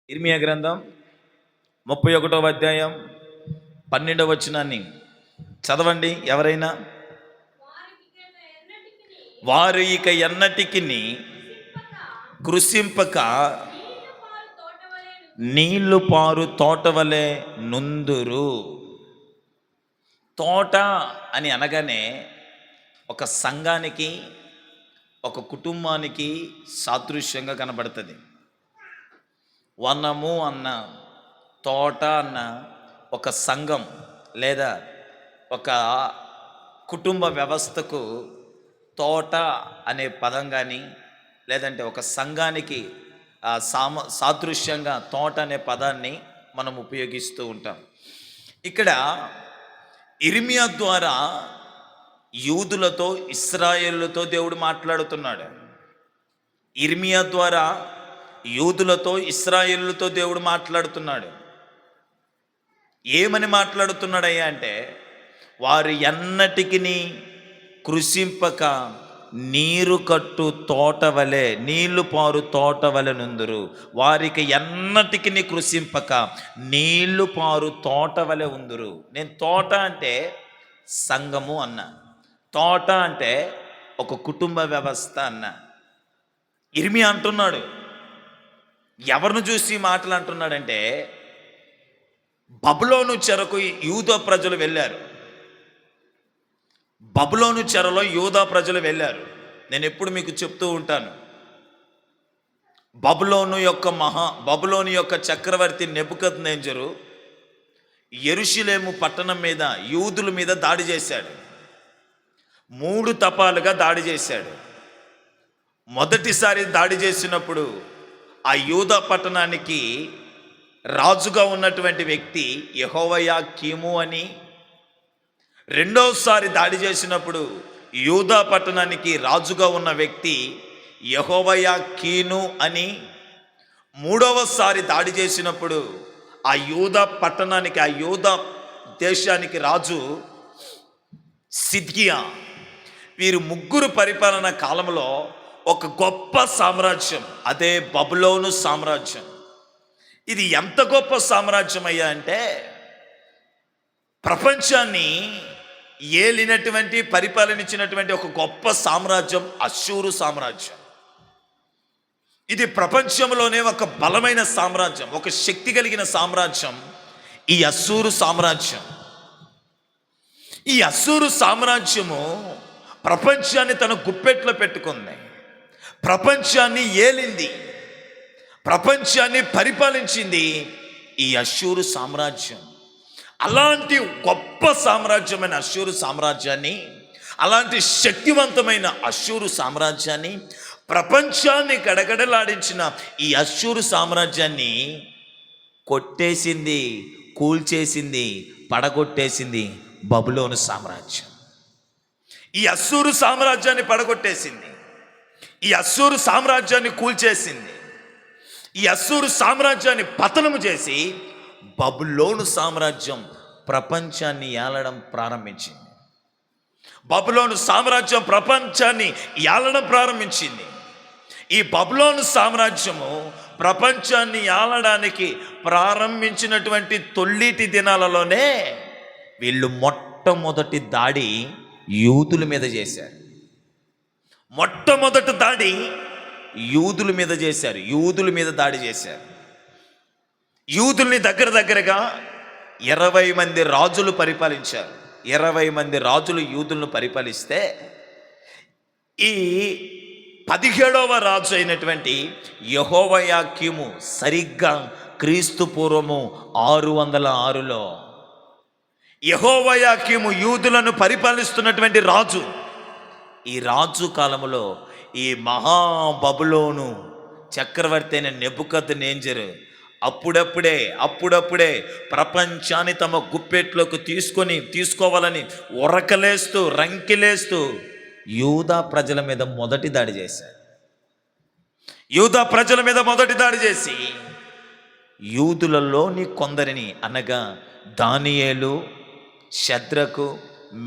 ఇర్మియా గ్రంథం 31వ అధ్యాయం 12వ వచనాన్ని చదవండి ఎవరైనా. వారు ఇక ఎన్నటికిని కృషింపక నీళ్లు పారు తోటవలే నుందురు. తోట అని అనగానే ఒక సంఘానికి, ఒక కుటుంబానికి సాదృశ్యంగా కనబడుతుంది. వనము అన్న, తోట అన్న ఒక సంఘం లేదా ఒక కుటుంబ వ్యవస్థకు తోట అనే పదం కానీ, లేదంటే ఒక సంఘానికి సాదృశ్యంగా తోట అనే పదాన్ని మనం ఉపయోగిస్తూ ఉంటాం. ఇక్కడ ఇర్మియా ద్వారా యూదులతో, ఇశ్రాయేలుతో దేవుడు మాట్లాడుతున్నాడు. ఇర్మియా ద్వారా యూదులతో, ఇశ్రాయేలుతో దేవుడు మాట్లాడుతున్నాడు. ఏమని మాట్లాడుతున్నాడయ్యా అంటే, వారు ఎన్నటికిని కృషింపక నీరు కట్టు తోట వలె, నీళ్లు పారు తోట వలె నుందురు. వారికి ఎన్నటికిని కృషింపక నీళ్లు పారు తోట వలె ఉందురు. నేను తోట అంటే సంఘము అన్నా, తోట అంటే ఒక కుటుంబ వ్యవస్థ అన్నా. ఇర్మియా అంటున్నాడు, ఎవరిని చూసి మాటలు అంటున్నాడంటే, బబులోను చెరకు యూదా ప్రజలు వెళ్ళారు. బబులోను చెరలో యూదా ప్రజలు వెళ్ళారు. నేను ఎప్పుడు మీకు చెప్తూ ఉంటాను, బబులోను యొక్క చక్రవర్తి నెబుకద్నెజరు యెరూషలేము పట్టణం మీద, యూదుల మీద దాడి చేశాడు. 3 తపాలుగా దాడి చేశాడు. మొదటిసారి దాడి చేసినప్పుడు ఆ యూదా పట్టణానికి రాజుగా ఉన్నటువంటి వ్యక్తి యెహోయాకీము అని, రెండోసారి దాడి చేసినప్పుడు యూదా పట్టణానికి రాజుగా ఉన్న వ్యక్తి యెహోయాకీను అని, మూడవసారి దాడి చేసినప్పుడు ఆ యూదా పట్టణానికి, ఆ యూదా దేశానికి రాజు సిద్కియా. వీరు ముగ్గురు పరిపాలన కాలంలో ఒక గొప్ప సామ్రాజ్యం, అదే బబులోను సామ్రాజ్యం. ఇది ఎంత గొప్ప సామ్రాజ్యం అయ్యా అంటే, ప్రపంచాన్ని ఏలినటువంటి, పరిపాలనించినటువంటి ఒక గొప్ప సామ్రాజ్యం అష్షూరు సామ్రాజ్యం. ఇది ప్రపంచంలోనే ఒక బలమైన సామ్రాజ్యం, ఒక శక్తి కలిగిన సామ్రాజ్యం ఈ అష్షూరు సామ్రాజ్యం. ఈ అష్షూరు సామ్రాజ్యము ప్రపంచాన్ని తన గుప్పెట్లో పెట్టుకుంది, ప్రపంచాన్ని ఏలింది, ప్రపంచాన్ని పరిపాలించింది ఈ అష్షూరు సామ్రాజ్యం. అలాంటి గొప్ప సామ్రాజ్యమైన అష్షూరు సామ్రాజ్యాన్ని, అలాంటి శక్తివంతమైన అష్షూరు సామ్రాజ్యాన్ని, ప్రపంచాన్ని గడగడలాడించిన ఈ అష్షూరు సామ్రాజ్యాన్ని కొట్టేసింది, కూల్చేసింది, పడగొట్టేసింది బబులోను సామ్రాజ్యం. ఈ అష్షూరు సామ్రాజ్యాన్ని పడగొట్టేసింది, ఈ అష్షూరు సామ్రాజ్యాన్ని కూల్చేసింది, ఈ అష్షూరు సామ్రాజ్యాన్ని పతనము చేసి బబులోను సామ్రాజ్యం ప్రపంచాన్ని ఏలడం ప్రారంభించింది. బబులోను సామ్రాజ్యం ప్రపంచాన్ని ఏలడం ప్రారంభించింది. ఈ బబులోను సామ్రాజ్యము ప్రపంచాన్ని ఏలడానికి ప్రారంభించినటువంటి తొల్లిటి దినాలలోనే వీళ్ళు మొట్టమొదటి దాడి యూదుల మీద చేశారు. మొట్టమొదటి దాడి యూదుల మీద చేశారు. యూదుల మీద దాడి చేశారు. యూదుల్ని దగ్గరగా 20 మంది రాజులు పరిపాలించారు. 20 మంది రాజులు యూదులను పరిపాలిస్తే, ఈ 17వ రాజు అయినటువంటి యెహోయాకీము సరిగ్గా క్రీస్తు పూర్వము 606లో యెహోయాకీము యూదులను పరిపాలిస్తున్నటువంటి రాజు. ఈ రాజు కాలంలో ఈ మహాబబులోను చక్రవర్తి అయిన నెబుకద్నెజరు అప్పుడప్పుడే ప్రపంచాన్ని తమ గుప్పెట్లోకి తీసుకోవాలని ఉరకలేస్తూ, రంకిలేస్తూ యూదా ప్రజల మీద మొదటి దాడి చేశారు. యూదా ప్రజల మీద మొదటి దాడి చేసి యూదులలోని కొందరిని, అనగా దానియేలు, షద్రకు,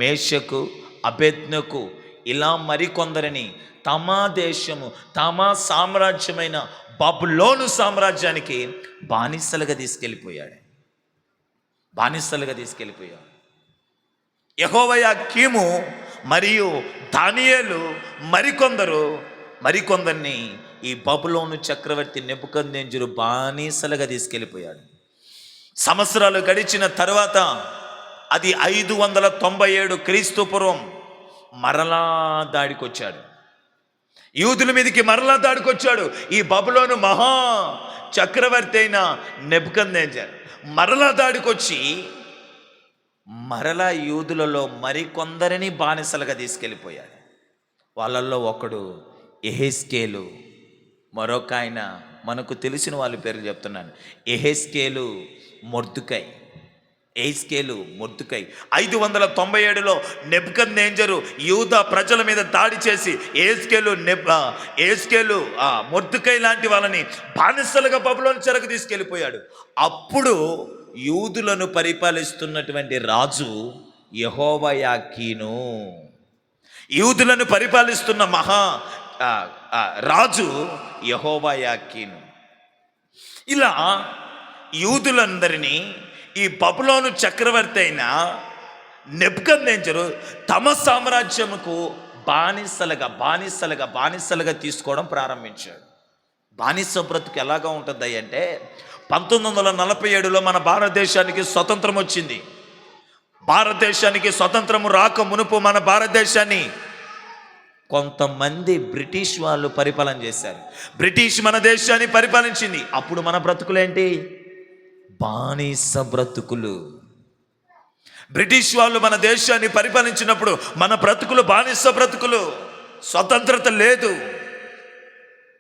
మేషకు, అబేద్నెగో, ఇలా మరికొందరిని తమ దేశము, తమ సామ్రాజ్యమైన బబులోను సామ్రాజ్యానికి బానిసలుగా తీసుకెళ్ళిపోయాడు. యెహోయాకీము మరియు దానియేలు మరికొందరిని ఈ బబులోను చక్రవర్తి నెబుకద్నెజరు బానిసలుగా తీసుకెళ్ళిపోయాడు. సంవత్సరాలు గడిచిన తర్వాత అది 597 క్రీస్తు పూర్వం మరలా దాడికొచ్చాడు. యూదుల మీదకి మరలా దాడికొచ్చాడు. ఈ బబులోను మహా చక్రవర్తి అయిన నెబుకద్నెజర్ మరలా దాడికొచ్చి మరలా యూదులలో మరికొందరిని బానిసలుగా తీసుకెళ్ళిపోయాడు. వాళ్ళల్లో ఒకడు యెహెజ్కేలు, మరొక ఆయన మనకు తెలిసిన వాళ్ళ పేర్లు చెప్తున్నాను. యెహెజ్కేలు, మొర్దెకై. 597లో నెబుకద్నెజరు యూదా ప్రజల మీద దాడి చేసి యెహెజ్కేలు మొర్దెకై లాంటి వాళ్ళని బానిసలుగా బబులోను చెరకు తీసుకెళ్ళిపోయాడు. అప్పుడు యూదులను పరిపాలిస్తున్నటువంటి రాజు యెహోయాకీను. యూదులను పరిపాలిస్తున్న రాజు యెహోయాకీను. ఇలా యూదులందరినీ ఈ బబులోను చక్రవర్తి అయిన నెబుకద్నెజరు తమ సామ్రాజ్యముకు బానిసలుగా తీసుకోవడం ప్రారంభించాడు. బానిస బ్రతుకు ఎలాగా ఉంటుంది అంటే 1947లో మన భారతదేశానికి స్వతంత్రం వచ్చింది. భారతదేశానికి స్వతంత్రము రాక మునుపు మన భారతదేశాన్ని కొంతమంది బ్రిటిష్ వాళ్ళు పరిపాలన చేశారు. బ్రిటిష్ మన దేశాన్ని పరిపాలించింది. అప్పుడు మన బ్రతుకులేంటి? బానిస బ్రతుకులు. బ్రిటిష్ వాళ్ళు మన దేశాన్ని పరిపాలించినప్పుడు మన బ్రతుకులు బానిస బ్రతుకులు. స్వతంత్రత లేదు,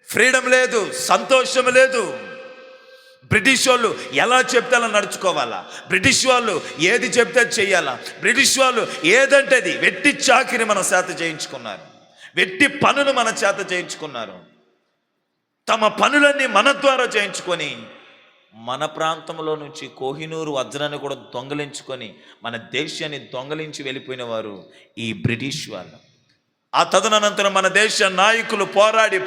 ఫ్రీడమ్ లేదు, సంతోషం లేదు. బ్రిటిష్ వాళ్ళు ఎలా చెప్తే అలా నడుచుకోవాలా, బ్రిటిష్ వాళ్ళు ఏది చెప్తే చేయాలా, బ్రిటిష్ వాళ్ళు ఏదంటే అది వెట్టి చాకిరి మన చేత చేయించుకున్నారు, వెట్టి పనులు మన చేత చేయించుకున్నారు. తమ పనులన్నీ మన ద్వారా చేయించుకొని మన ప్రాంతంలో నుంచి కోహినూరు వజ్రాన్ని కూడా దొంగలించుకొని మన దేశాన్ని దొంగలించి వెళ్ళిపోయిన వారు ఈ బ్రిటిష్ వాళ్ళు. ఆ తదనంతరం మన దేశ నాయకులు పోరాడి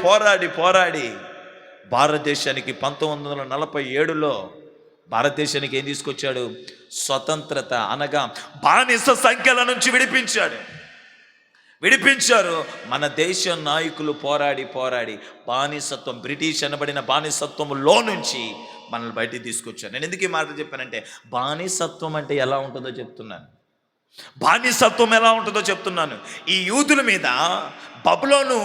భారతదేశానికి 1947లో భారతదేశానికి ఏం తీసుకొచ్చాడు? స్వతంత్రత, అనగా బానిస సంఖ్యల నుంచి విడిపించారు. మన దేశ నాయకులు పోరాడి బానిసత్వం, బ్రిటిష్ అనబడిన బానిసత్వంలో నుంచి మనల్ని బయటికి తీసుకొచ్చారు. నేను ఎందుకు ఈ మాట చెప్పానంటే బానిసత్వం అంటే ఎలా ఉంటుందో చెప్తున్నాను. ఈ యూదుల మీద బబులోను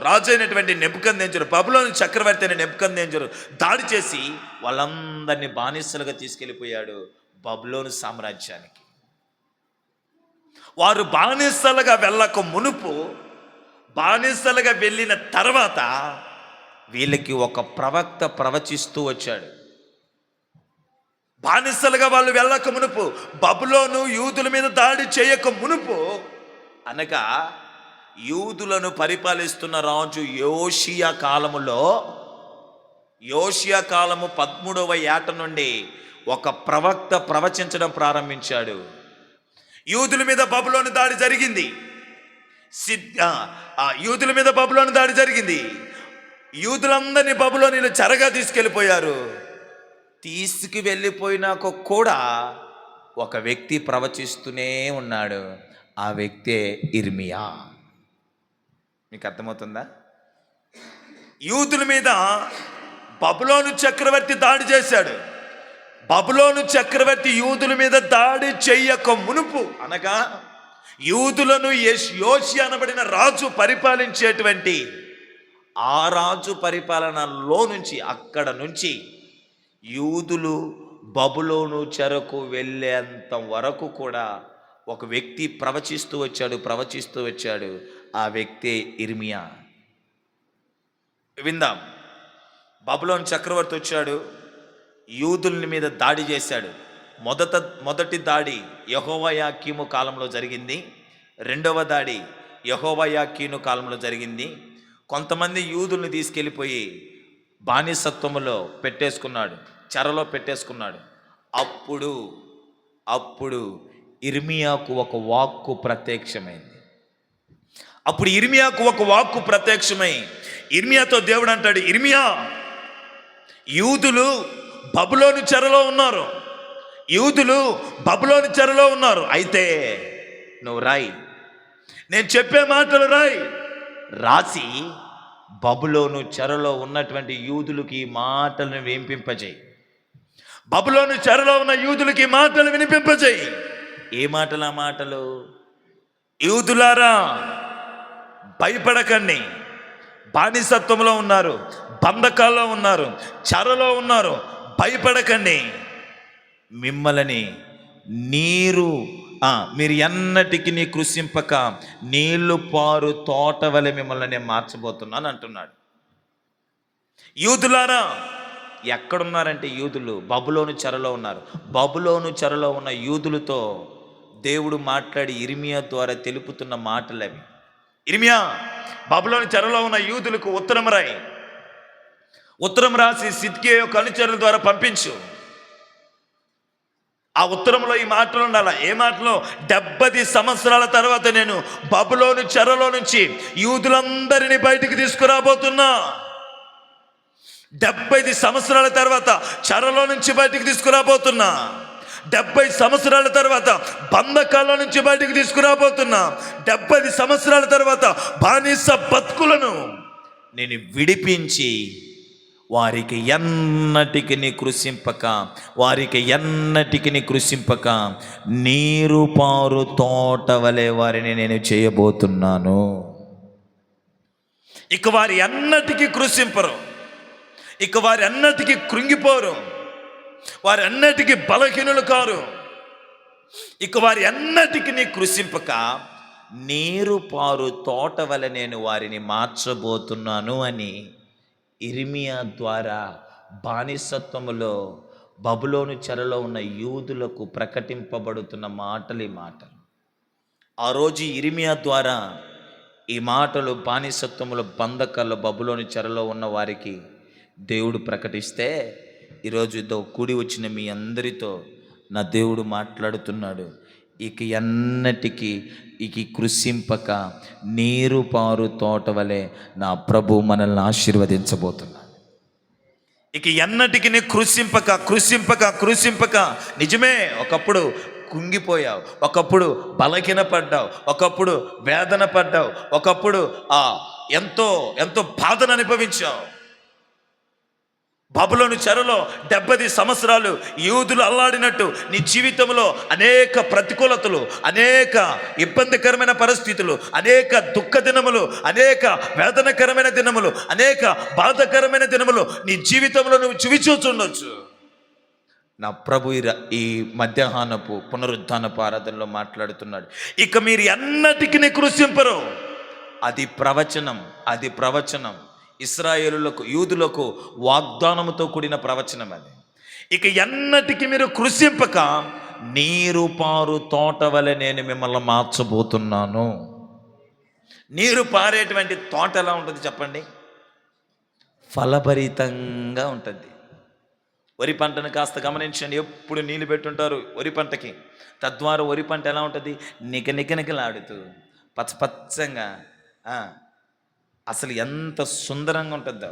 రాజు అయినటువంటి నెబుకద్నెజరు, బబులోను చక్రవర్తి అయిన నెబుకద్నెజరు దాడి చేసి వాళ్ళందరినీ బానిసలుగా తీసుకెళ్ళిపోయాడు బబులోను సామ్రాజ్యానికి. వారు బానిసలుగా వెళ్ళక మునుపు, బానిసలుగా వెళ్ళిన తర్వాత వీళ్ళకి ఒక ప్రవక్త ప్రవచిస్తూ వచ్చాడు. బానిసలుగా వాళ్ళు వెళ్ళక మునుపు, బబులోను యూదుల మీద దాడి చేయక మునుపు, అనగా యూదులను పరిపాలిస్తున్న రాజు యోషియా కాలము 13వ ఏట నుండి ఒక ప్రవక్త ప్రవచించడం ప్రారంభించాడు. యూదుల మీద బబులోను దాడి జరిగింది. యూదులందరినీ బబులోనీలు చెరగా తీసుకెళ్ళిపోయారు. తీసుకువెళ్ళిపోయినాక కూడా ఒక వ్యక్తి ప్రవచిస్తూనే ఉన్నాడు. ఆ వ్యక్తే ఇర్మియా. మీకు అర్థమవుతుందా? యూదుల మీద బబులోను చక్రవర్తి దాడి చేశాడు. బబులోను చక్రవర్తి యూదుల మీద దాడి చెయ్యక మునుపు, అనగా యూదులను యోషియా అనబడిన రాజు పరిపాలించేటువంటి ఆ రాజు పరిపాలనలో నుంచి, అక్కడ నుంచి యూదులు బబులోను చెరకు వెళ్ళేంత వరకు కూడా ఒక వ్యక్తి ప్రవచిస్తూ వచ్చాడు. ఆ వ్యక్తి ఇర్మియా. విందాం. బబులోను చక్రవర్తి వచ్చాడు, యూదుల మీద దాడి చేశాడు. మొదటి దాడి యెహోయాకీము కాలంలో జరిగింది. రెండవ దాడి యెహోయాకీను కాలంలో జరిగింది. కొంతమంది యూదుల్ని తీసుకెళ్ళిపోయి బానిసత్వములో పెట్టేసుకున్నాడు, చెరలో పెట్టేసుకున్నాడు. అప్పుడు ఇర్మియాకు ఒక వాక్కు ప్రత్యక్షమై ఇర్మియాతో దేవుడు అంటాడు, ఇర్మియా యూదులు బబులోను చెరలో ఉన్నారు. యూదులు బబులోను చెరలో ఉన్నారు. అయితే నువ్వు రాయి, నేను చెప్పే మాటలు రాసి బబులోను చెరలో ఉన్నటువంటి యూదులకి ఈ మాటలను వినిపింపజేయి. బబులోను చెరలో ఉన్న యూదులకి ఈ మాటలు వినిపింపజేయి. ఏ మాటలు? ఆ మాటలు, యూదులారా భయపడకండి, బానిసత్వంలో ఉన్నారు, బంధకాల్లో ఉన్నారు, చెరలో ఉన్నారు, భయపడకండి. మిమ్మల్ని మీరు ఎన్నటికి కృషింపక నీళ్లు పారు తోట వలె మిమ్మల్ని నేను మార్చబోతున్నాను అంటున్నాడు. యూదులారా, ఎక్కడున్నారంటే యూదులు బబులోను చెరలో ఉన్నారు. బబులోను చెరలో ఉన్న యూదులతో దేవుడు మాట్లాడి ఇర్మియా ద్వారా తెలుపుతున్న మాటలు అవి. ఇర్మియా, బబులోను చెరలో ఉన్న యూదులకు ఉత్తరం రాసి సిద్కియా యొక్క అనుచరుల ద్వారా పంపించు. ఆ ఉత్తరంలో ఈ మాటలు ఉండాలి. ఏ మాటలో? 70 సంవత్సరాల తర్వాత నేను బబులోను చెరలో నుంచి యూదులందరినీ బయటికి తీసుకురాబోతున్నా. 70 సంవత్సరాల తర్వాత చెరలో నుంచి బయటికి తీసుకురాబోతున్నా. 70 సంవత్సరాల తర్వాత బంధకాల నుంచి బయటికి తీసుకురాబోతున్నా. 70 సంవత్సరాల తర్వాత బానిస బతుకులను నేను విడిపించి వారికి ఎన్నటికి కృషింపక నీరు పారు తోట వలె వారిని నేను చేయబోతున్నాను. ఇక వారి అన్నటికీ కృషింపరు, ఇక వారి అన్నటికీ కృంగిపోరు, వారి అన్నటికీ బలహీనులు కారు. ఇక వారి అన్నటికి కృషింపక నీరు పారు తోట వలె నేను వారిని మార్చబోతున్నాను అని ఇర్మియా ద్వారా బానిసత్వములో బబులోను చెరలో ఉన్న యూదులకు ప్రకటింపబడుతున్న మాటలు ఈ మాటలు. ఆ రోజు ఇర్మియా ద్వారా ఈ మాటలు బానిసత్వములో బంధకాల్లో బబులోను చెరలో ఉన్న వారికి దేవుడు ప్రకటిస్తే, ఈరోజు కూడి వచ్చిన మీ అందరితో నా దేవుడు మాట్లాడుతున్నాడు. ఇక ఎన్నటికి కృషింపక నీరు పారు తోట వలె నా ప్రభు మనల్ని ఆశీర్వదించబోతున్నాడు. ఇక ఎన్నటికి కృషింపక నిజమే, ఒకప్పుడు కుంగిపోయావు, ఒకప్పుడు బలహీనపడ్డావు, ఒకప్పుడు వేదన పడ్డావు, ఒకప్పుడు ఎంతో బాధను అనుభవించావు. బబులోను చెరలో 70 సంవత్సరాలు యూదులు అల్లాడినట్టు నీ జీవితంలో అనేక ప్రతికూలతలు, అనేక ఇబ్బందికరమైన పరిస్థితులు, అనేక దుఃఖ దినములు, అనేక వేదనకరమైన దినములు, అనేక బాధకరమైన దినములు నీ జీవితంలో నువ్వు చూచుండొచ్చు. నా ప్రభు ఈ మధ్యాహ్నపు పునరుద్ధానపు ఆరాధనలో మాట్లాడుతున్నాడు. ఇక మీరు ఎన్నటికి కృషింపరు. అది ప్రవచనం. ఇశ్రాయేలులకు, యూదులకు వాగ్దానముతో కూడిన ప్రవచనం అది. ఇక ఎన్నటికి మీరు కృషింపక నీరు పారు తోట వలె నేను మిమ్మల్ని మార్చబోతున్నాను. నీరు పారేటువంటి తోట ఎలా ఉంటుంది చెప్పండి? ఫలభరితంగా ఉంటుంది. వరి పంటను కాస్త గమనించండి. ఎప్పుడు నీళ్ళు పెట్టుంటారు వరి పంటకి. తద్వారా వరి పంట ఎలా ఉంటుంది? నికనికలాడుతూ పచ్చపచ్చంగా, అసలు ఎంత సుందరంగా ఉంటుందో.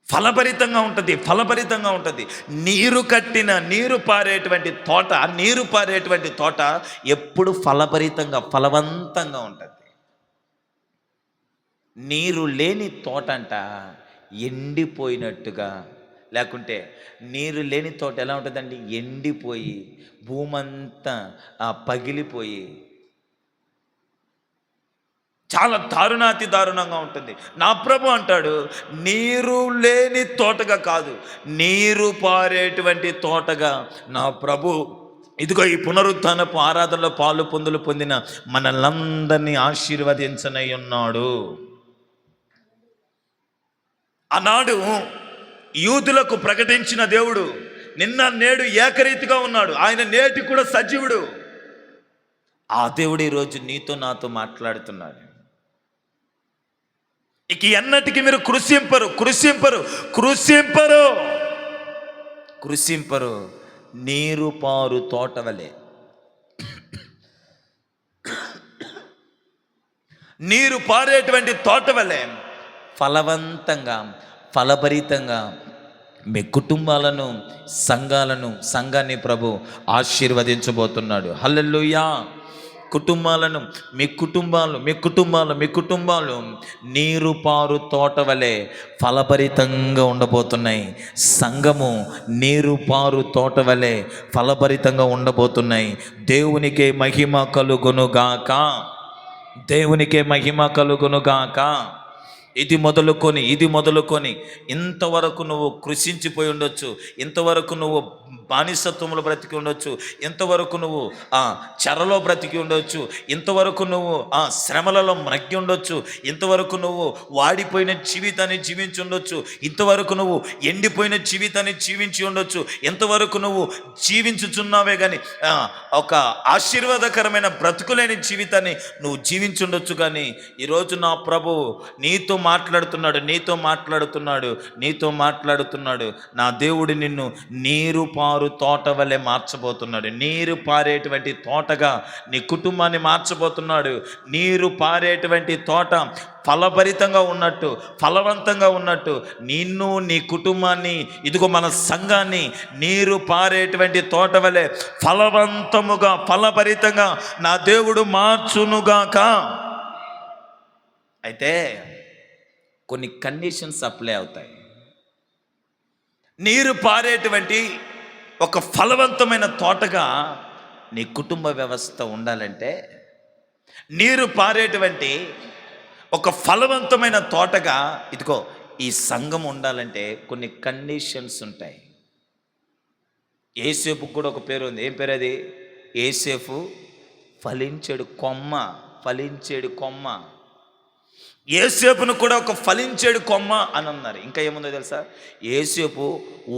ఫలభరితంగా ఉంటుంది. నీరు పారేటువంటి తోట ఎప్పుడు ఫలవంతంగా ఉంటుంది. నీరు లేని తోట అంట ఎండిపోయినట్టుగా, లేకుంటే నీరు లేని తోట ఎలా ఉంటుందండి? ఎండిపోయి భూమంతా పగిలిపోయి చాలా దారుణంగా ఉంటుంది. నా ప్రభు అంటాడు, నీరు లేని తోటగా కాదు, నీరు పారేటువంటి తోటగా నా ప్రభు ఇదిగో ఈ పునరుత్థానపు ఆరాధనలో పాలు పొందిన మనల్నందరినీ ఆశీర్వదించనై ఉన్నాడు. ఆనాడు యూదులకు ప్రకటించిన దేవుడు నిన్న నేడు ఏకరీతిగా ఉన్నాడు. ఆయన నేటి కూడా సజీవుడు. ఆ దేవుడు ఈరోజు నీతో నాతో మాట్లాడుతున్నాడు. ఇక ఎన్నటికి మీరు కృషింపరు నీరు పారు తోట వలె, నీరు పారేటువంటి తోట వలె ఫలవంతంగా ఫలభరితంగా మీ కుటుంబాలను, సంఘాన్ని ప్రభు ఆశీర్వదించబోతున్నాడు. హల్లెలూయా. కుటుంబాలను, మీ కుటుంబాలు నీరు పారు తోట వలె ఫలభరితంగా ఉండబోతున్నాయి. సంఘము నీరు పారు తోట వలె ఫలభరితంగా ఉండబోతున్నాయి. దేవునికే మహిమ కలుగునుగాక. దేవునికే మహిమ కలుగునుగాక. ఇది మొదలుకొని ఇంతవరకు నువ్వు కృషించిపోయి ఉండొచ్చు, ఇంతవరకు నువ్వు బానిసత్వంలో బ్రతికి ఉండొచ్చు, ఇంతవరకు నువ్వు చెరలో బ్రతికి ఉండొచ్చు, ఇంతవరకు నువ్వు శ్రమలలో మ్రగ్గి ఉండొచ్చు, ఇంతవరకు నువ్వు వాడిపోయిన జీవితాన్ని జీవించి ఉండొచ్చు, ఇంతవరకు నువ్వు ఎండిపోయిన జీవితాన్ని జీవించి ఉండొచ్చు, ఇంతవరకు నువ్వు జీవించుచున్నావే కానీ ఒక ఆశీర్వాదకరమైన బ్రతుకులేని జీవితాన్ని నువ్వు జీవించి ఉండొచ్చు. కానీ ఈరోజు నా ప్రభు నీతో మాట్లాడుతున్నాడు. నా దేవుడు నిన్ను నీరు పారు తోట వలె మార్చబోతున్నాడు. నీరు పారేటువంటి తోటగా నీ కుటుంబాన్ని మార్చబోతున్నాడు. నీరు పారేటువంటి తోట ఫలభరితంగా ఉన్నట్టు, ఫలవంతంగా ఉన్నట్టు నిన్ను, నీ కుటుంబాన్ని, ఇదిగో మన సంఘాన్ని నీరు పారేటువంటి తోట వలె ఫలవంతముగా, ఫలభరితంగా నా దేవుడు మార్చునుగాక. అయితే కొన్ని కండిషన్స్ అప్లై అవుతాయి. నీరు పారేటువంటి ఒక ఫలవంతమైన తోటగా నీ కుటుంబ వ్యవస్థ ఉండాలంటే, నీరు పారేటువంటి ఒక ఫలవంతమైన తోటగా ఇదిగో ఈ సంఘం ఉండాలంటే కొన్ని కండిషన్స్ ఉంటాయి. యేసేపుకు కూడా ఒక పేరు ఉంది. ఏం పేరు అది? యేసేపు ఫలించేడు కొమ్మ. యేసేపును కూడా ఒక ఫలించేడు కొమ్మ అని అన్నారు. ఇంకా ఏముందో తెలుసా? యేసేపు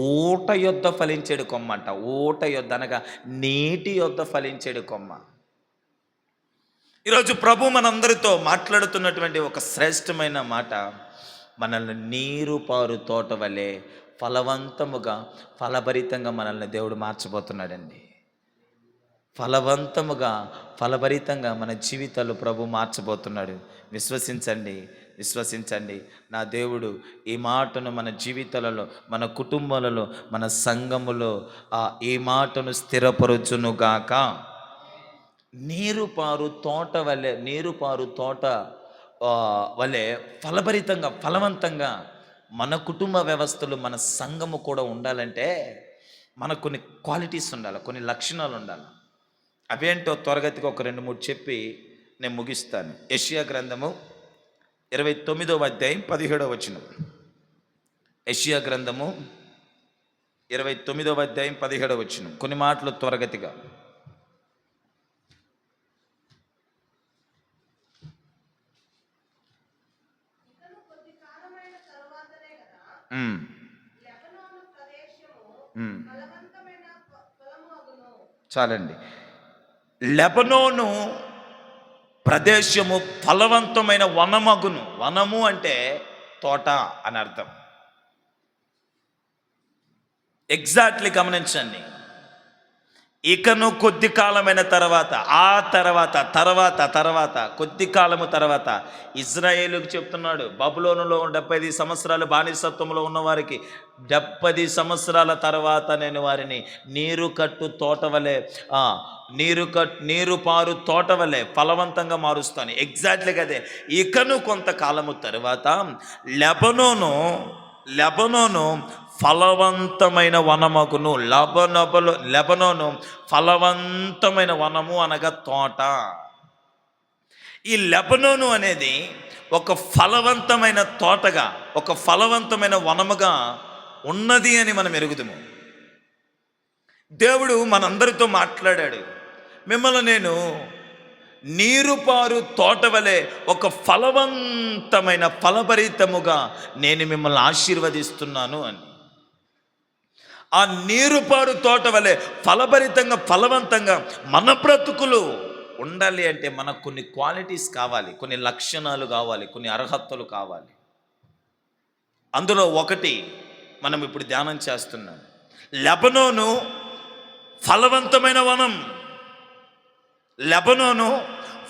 ఊట యొద్ద ఫలించేడు కొమ్మ అంట. ఊట యొద్ద అనగా నీటి యొద్ద ఫలించేడు కొమ్మ. ఈరోజు ప్రభు మనందరితో మాట్లాడుతున్నటువంటి ఒక శ్రేష్టమైన మాట, మనల్ని నీరు పారు తోట వలె ఫలవంతముగా, ఫలభరితంగా మనల్ని దేవుడు మార్చబోతున్నాడండి. ఫలభరితంగా మన జీవితాలు ప్రభు మార్చబోతున్నాడు. విశ్వసించండి. నా దేవుడు ఈ మాటను మన జీవితాలలో, మన కుటుంబాలలో, మన సంఘములో ఈ మాటను స్థిరపరచునుగాక. నీరు పారు తోట వలె ఫలభరితంగా, ఫలవంతంగా మన కుటుంబ వ్యవస్థలు, మన సంఘము కూడా ఉండాలంటే మనకు కొన్ని క్వాలిటీస్ ఉండాలి, కొన్ని లక్షణాలు ఉండాలి. అవేంటో త్వరగతిగా ఒక 2-3 చెప్పి నేను ముగిస్తాను. యెషయా గ్రంథము 29వ అధ్యాయం 17వ వచనం. యెషయా గ్రంథము 29వ అధ్యాయం 17వ వచనం. కొన్ని మాటలు త్వరగతిగా. చాలండి. లెబనోను ప్రదేశము ఫలవంతమైన వనమగును. వనము అంటే తోట అని అర్థం. ఎగ్జాక్ట్లీ గమనించండి. ఇకను కొద్ది కాలమైన తర్వాత కొద్ది కాలము తర్వాత ఇజ్రాయేలుకు చెప్తున్నాడు, బబులోనులో 70 సంవత్సరాలు బానిసత్వంలో ఉన్నవారికి 70 సంవత్సరాల తర్వాత నేను వారిని నీరు పారు తోట వలె ఫలవంతంగా మారుస్తాను. ఎగ్జాక్ట్లీ అదే. ఇకను కొంతకాలము తర్వాత లెబనోను ఫలవంతమైన వనమగును. లెబనోను ఫలవంతమైన వనము అనగా తోట. ఈ లెబనోను అనేది ఒక ఫలవంతమైన తోటగా, ఒక ఫలవంతమైన వనముగా ఉన్నది అని మనం ఎరుగుదుము. దేవుడు మనందరితో మాట్లాడాడు, మిమ్మల్ని నేను నీరుపారు తోట వలె ఒక ఫలవంతమైన, ఫలభరితముగా నేను మిమ్మల్ని ఆశీర్వదిస్తున్నాను అని. ఆ నీరుపారు తోట వలె ఫలభరితంగా, ఫలవంతంగా మన బ్రతుకులు ఉండాలి అంటే మనకు కొన్ని క్వాలిటీస్ కావాలి, కొన్ని లక్షణాలు కావాలి, కొన్ని అర్హతలు కావాలి. అందులో ఒకటి మనం ఇప్పుడు ధ్యానం చేస్తున్నాం. లెబనోను ఫలవంతమైన వనం, లెబనోను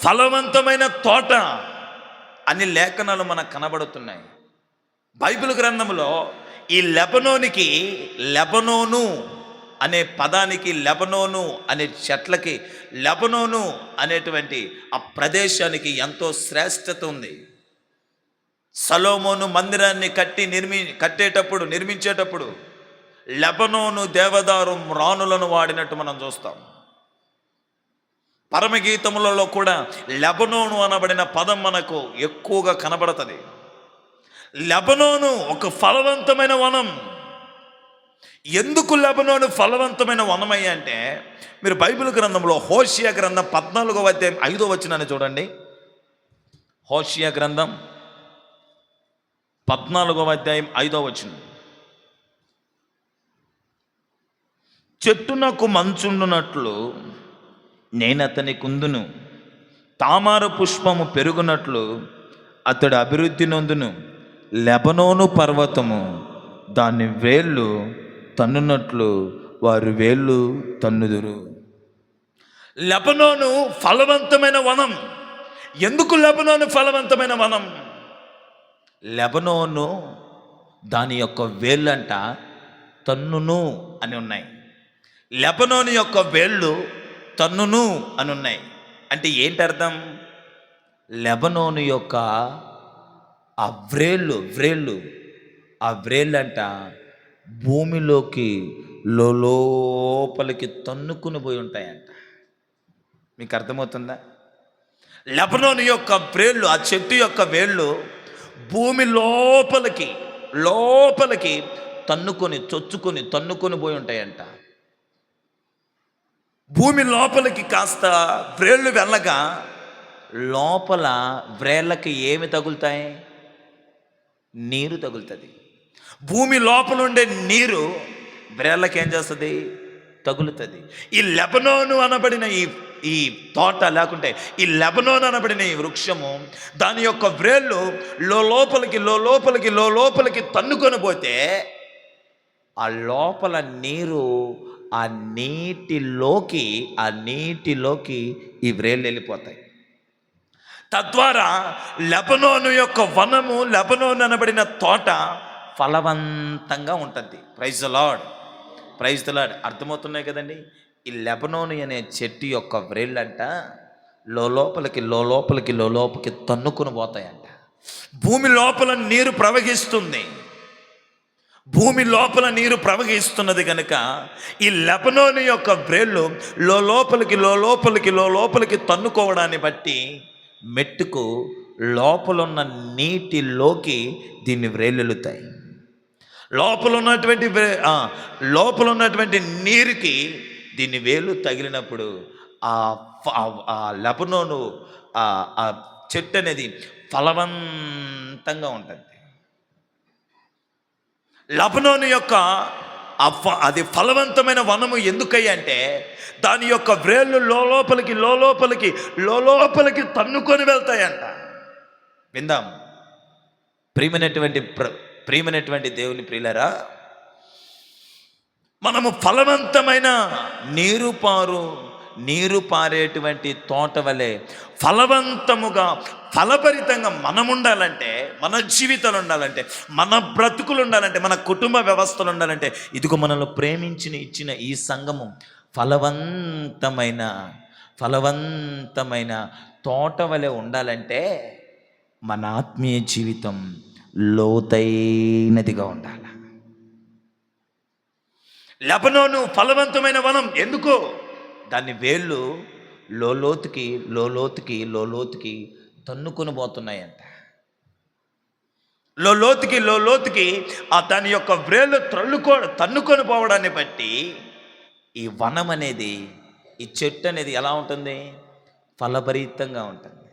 ఫలవంతమైన తోట అని లేఖనాలు మనకు కనబడుతున్నాయి. బైబిల్ గ్రంథంలో ఈ లెబనోనికి, లెబనోను అనే పదానికి, లెబనోను అనే చెట్లకి, లెబనోను అనేటువంటి ఆ ప్రదేశానికి ఎంతో శ్రేష్టత ఉంది. సొలొమోను మందిరాన్ని నిర్మించేటప్పుడు లెబనోను దేవదారు మ్రానులను వాడినట్టు మనం చూస్తాం. పరమగీతములలో కూడా లెబనోను అనబడిన పదం మనకు ఎక్కువగా కనబడుతుంది. లెబనోను ఒక ఫలవంతమైన వనం. ఎందుకు లెబనోను ఫలవంతమైన వనమయ్య అంటే, మీరు బైబిల్ గ్రంథంలో హోషియా గ్రంథం 14వ అధ్యాయం 5వ వచనాన్ని చూడండి. హోషియా గ్రంథం 14వ అధ్యాయం 5వ వచనం. చెట్టునకు మంచుండునట్లు నేనతని కుందును, తామార పుష్పము పెరుగునట్లు అతడు అభివృద్ధి నొందును. లెబనోను పర్వతము దాని వేళ్ళు తన్నునట్లు వారు వేళ్ళు తన్నుదురు. లెబనోను ఫలవంతమైన వనం. ఎందుకు లెబనోను ఫలవంతమైన వనం? లెబనోను దాని యొక్క వేళ్ళంట తన్నును అని ఉన్నాయి. లెబనోను యొక్క వేళ్ళు తన్నును అని ఉన్నాయి. అంటే ఏంటి అర్థం? లెబనోను యొక్క ఆ వ్రేళ్ళు అంట భూమిలోకి లోపలికి తన్నుకుని పోయి ఉంటాయంట. మీకు అర్థమవుతుందా? లెబనోను యొక్క వ్రేళ్ళు, ఆ చెట్టు యొక్క వేళ్ళు భూమి లోపలికి తన్నుకొని పోయి ఉంటాయంట. భూమి లోపలికి కాస్త వ్రేళ్ళు వెళ్ళగా లోపల వ్రేళ్ళకి ఏమి తగులుతాయి? నీరు తగులుతుంది. భూమి లోపల ఉండే నీరు వ్రేళ్ళకి ఏం చేస్తుంది? తగులుతుంది. ఈ లెబనోను అనబడిన ఈ తోట, లేకుంటే ఈ లెబనోను అనబడిన ఈ వృక్షము దాని యొక్క వ్రేళ్ళు లోపలికి తన్నుకొని పోతే ఆ లోపల నీరు ఆ నీటిలోకి ఈ వ్రేళ్ళు వెళ్ళిపోతాయి. తద్వారా లెబనోను యొక్క వనము, లెబనోను అనబడిన తోట ఫలవంతంగా ఉంటుంది. Praise the lord. అర్థమవుతున్నాయి కదండి? ఈ లెబనోను అనే చెట్టు యొక్క వ్రేళ్ళంట లోపలికి తన్నుకుని పోతాయంట. భూమి లోపల నీరు ప్రవహిస్తున్నది కనుక ఈ లెబనోను యొక్క వ్రేళ్ళు లోపలికి తన్నుకోవడాన్ని బట్టి మెట్టుకు లోపలున్న నీటిలోకి దీన్ని వ్రేళ్ళెలుతాయి. లోపల ఉన్నటువంటి నీరుకి దీన్ని వేలు తగిలినప్పుడు ఆ లెబనోను ఆ చెట్టు అనేది ఫలవంతంగా ఉంటుంది. లెబనోను యొక్క అది ఫలవంతమైన వనము ఎందుకయ్యా అంటే దాని యొక్క వ్రేళ్ళు లోపలికి తన్నుకొని వెళ్తాయంట. విందాం. ప్రియమైనటువంటి దేవుని ప్రియులారా, మనము ఫలవంతమైన నీరు పారేటువంటి తోట వలె ఫలవంతముగా, ఫలభరితంగా మనం ఉండాలంటే, మన జీవితాలు ఉండాలంటే, మన బ్రతుకులు ఉండాలంటే, మన కుటుంబ వ్యవస్థలు ఉండాలంటే, ఇదిగో మనల్ని ఇచ్చిన ఈ సంఘము ఫలవంతమైన తోట వలె ఉండాలంటే మన ఆత్మీయ జీవితం లోతైనదిగా ఉండాలి. లెబనోను ఫలవంతమైన వనం. ఎందుకు? దాని వేళ్ళు లోలోతుకి తన్నుకొని పోతున్నాయంట. లోలోతుకి ఆ దాని యొక్క వ్రేళ్ళు తన్నుకొని పోవడాన్ని బట్టి ఈ వనం అనేది, ఈ చెట్టు అనేది ఎలా ఉంటుంది? ఫలభరితంగా ఉంటుంది.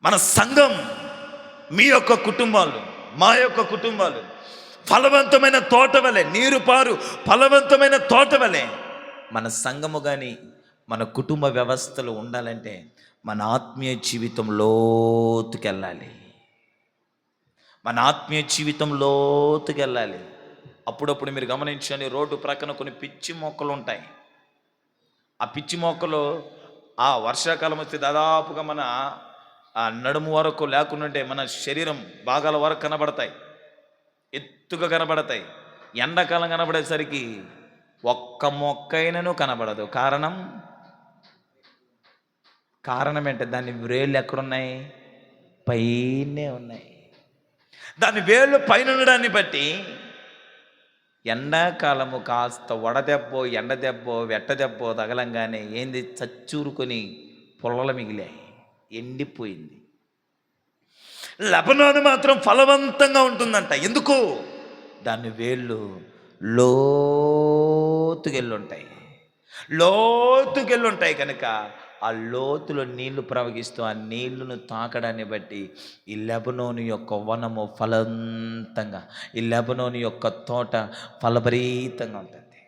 మన సంఘం, మీ యొక్క కుటుంబాలు, మా యొక్క కుటుంబాలు ఫలవంతమైన తోట వలె, ఫలవంతమైన తోట వలె మన సంఘము కానీ మన కుటుంబ వ్యవస్థలు ఉండాలంటే మన ఆత్మీయ జీవితం లోతుకెళ్ళాలి. అప్పుడప్పుడు మీరు గమనించండి, రోడ్డు ప్రక్కన కొన్ని పిచ్చి మొక్కలు ఉంటాయి. ఆ పిచ్చి మొక్కలు వర్షాకాలం వస్తే దాదాపుగా మన ఆ నడుము వరకు లేకుంటే మన శరీరం భాగాల వరకు కనబడతాయి, ఎత్తుగా కనబడతాయి. ఎండాకాలం కనబడేసరికి ఒక్క మొక్కైనను కనబడదు. కారణం ఏంటి? దాని వేళ్ళు ఎక్కడున్నాయి? పైనే ఉన్నాయి. దాని వేళ్ళు పైన ఉండడాన్ని బట్టి ఎండాకాలము కాస్త వడదెబ్బో ఎండదెబ్బో వెట్టదెబ్బో తగలంగానే ఏంది, చచ్చూరుకొని పొల్లలు మిగిలాయి, ఎండిపోయింది. లెబనోను మాత్రం ఫలవంతంగా ఉంటుందంట. ఎందుకు? దాని వేళ్ళు లోతుకెళ్ళుంటాయి. లోతుకెళ్ళుంటాయి కనుక ఆ లోతులో నీళ్లు ప్రవహిస్తూ ఆ నీళ్లను తాకడాన్ని బట్టి ఈ లెబనోను యొక్క వనము ఫలవంతంగా, ఈ లెబనోను యొక్క తోట ఫలభరితంగా ఉంటుంది.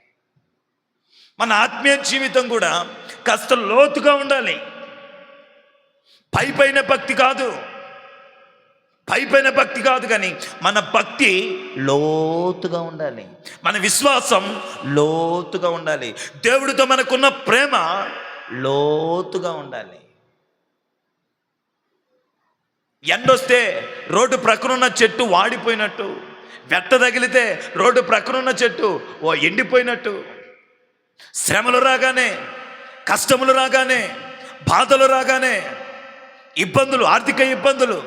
మన ఆత్మీయ జీవితం కూడా కాస్త లోతుగా ఉండాలి. పైన భక్తి కాదు, పైన భక్తి కాదు, కానీ మన భక్తి లోతుగా ఉండాలి. మన విశ్వాసం లోతుగా ఉండాలి. దేవుడితో మనకున్న ప్రేమ లోతుగా ఉండాలి. ఎండొస్తే రోడ్డు ప్రక్కనున్న చెట్టు వాడిపోయినట్టు, వెట్ట తగిలితే రోడ్డు ప్రక్కనున్న చెట్టు ఎండిపోయినట్టు, శ్రమలు రాగానే, కష్టములు రాగానే, బాధలు రాగానే, ఇబ్బందులు, ఆర్థిక ఇబ్బందులు,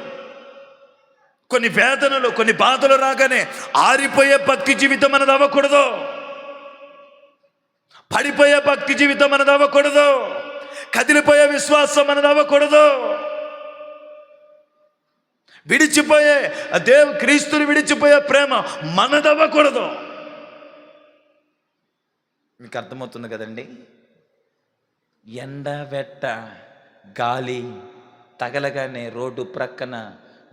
కొన్ని వేదనలు, కొన్ని బాధలు రాగానే ఆరిపోయే భక్తి జీవితం మనది అవ్వకూడదు. పడిపోయే భక్తి జీవితం మనది అవ్వకూడదు. కదిలిపోయే విశ్వాసం మనది అవ్వకూడదు. విడిచిపోయే క్రీస్తుని విడిచిపోయే ప్రేమ మనది అవ్వకూడదు. మీకు అర్థమవుతుంది కదండి? ఎండ వెట్ట గాలి తగలగానే రోడ్డు ప్రక్కన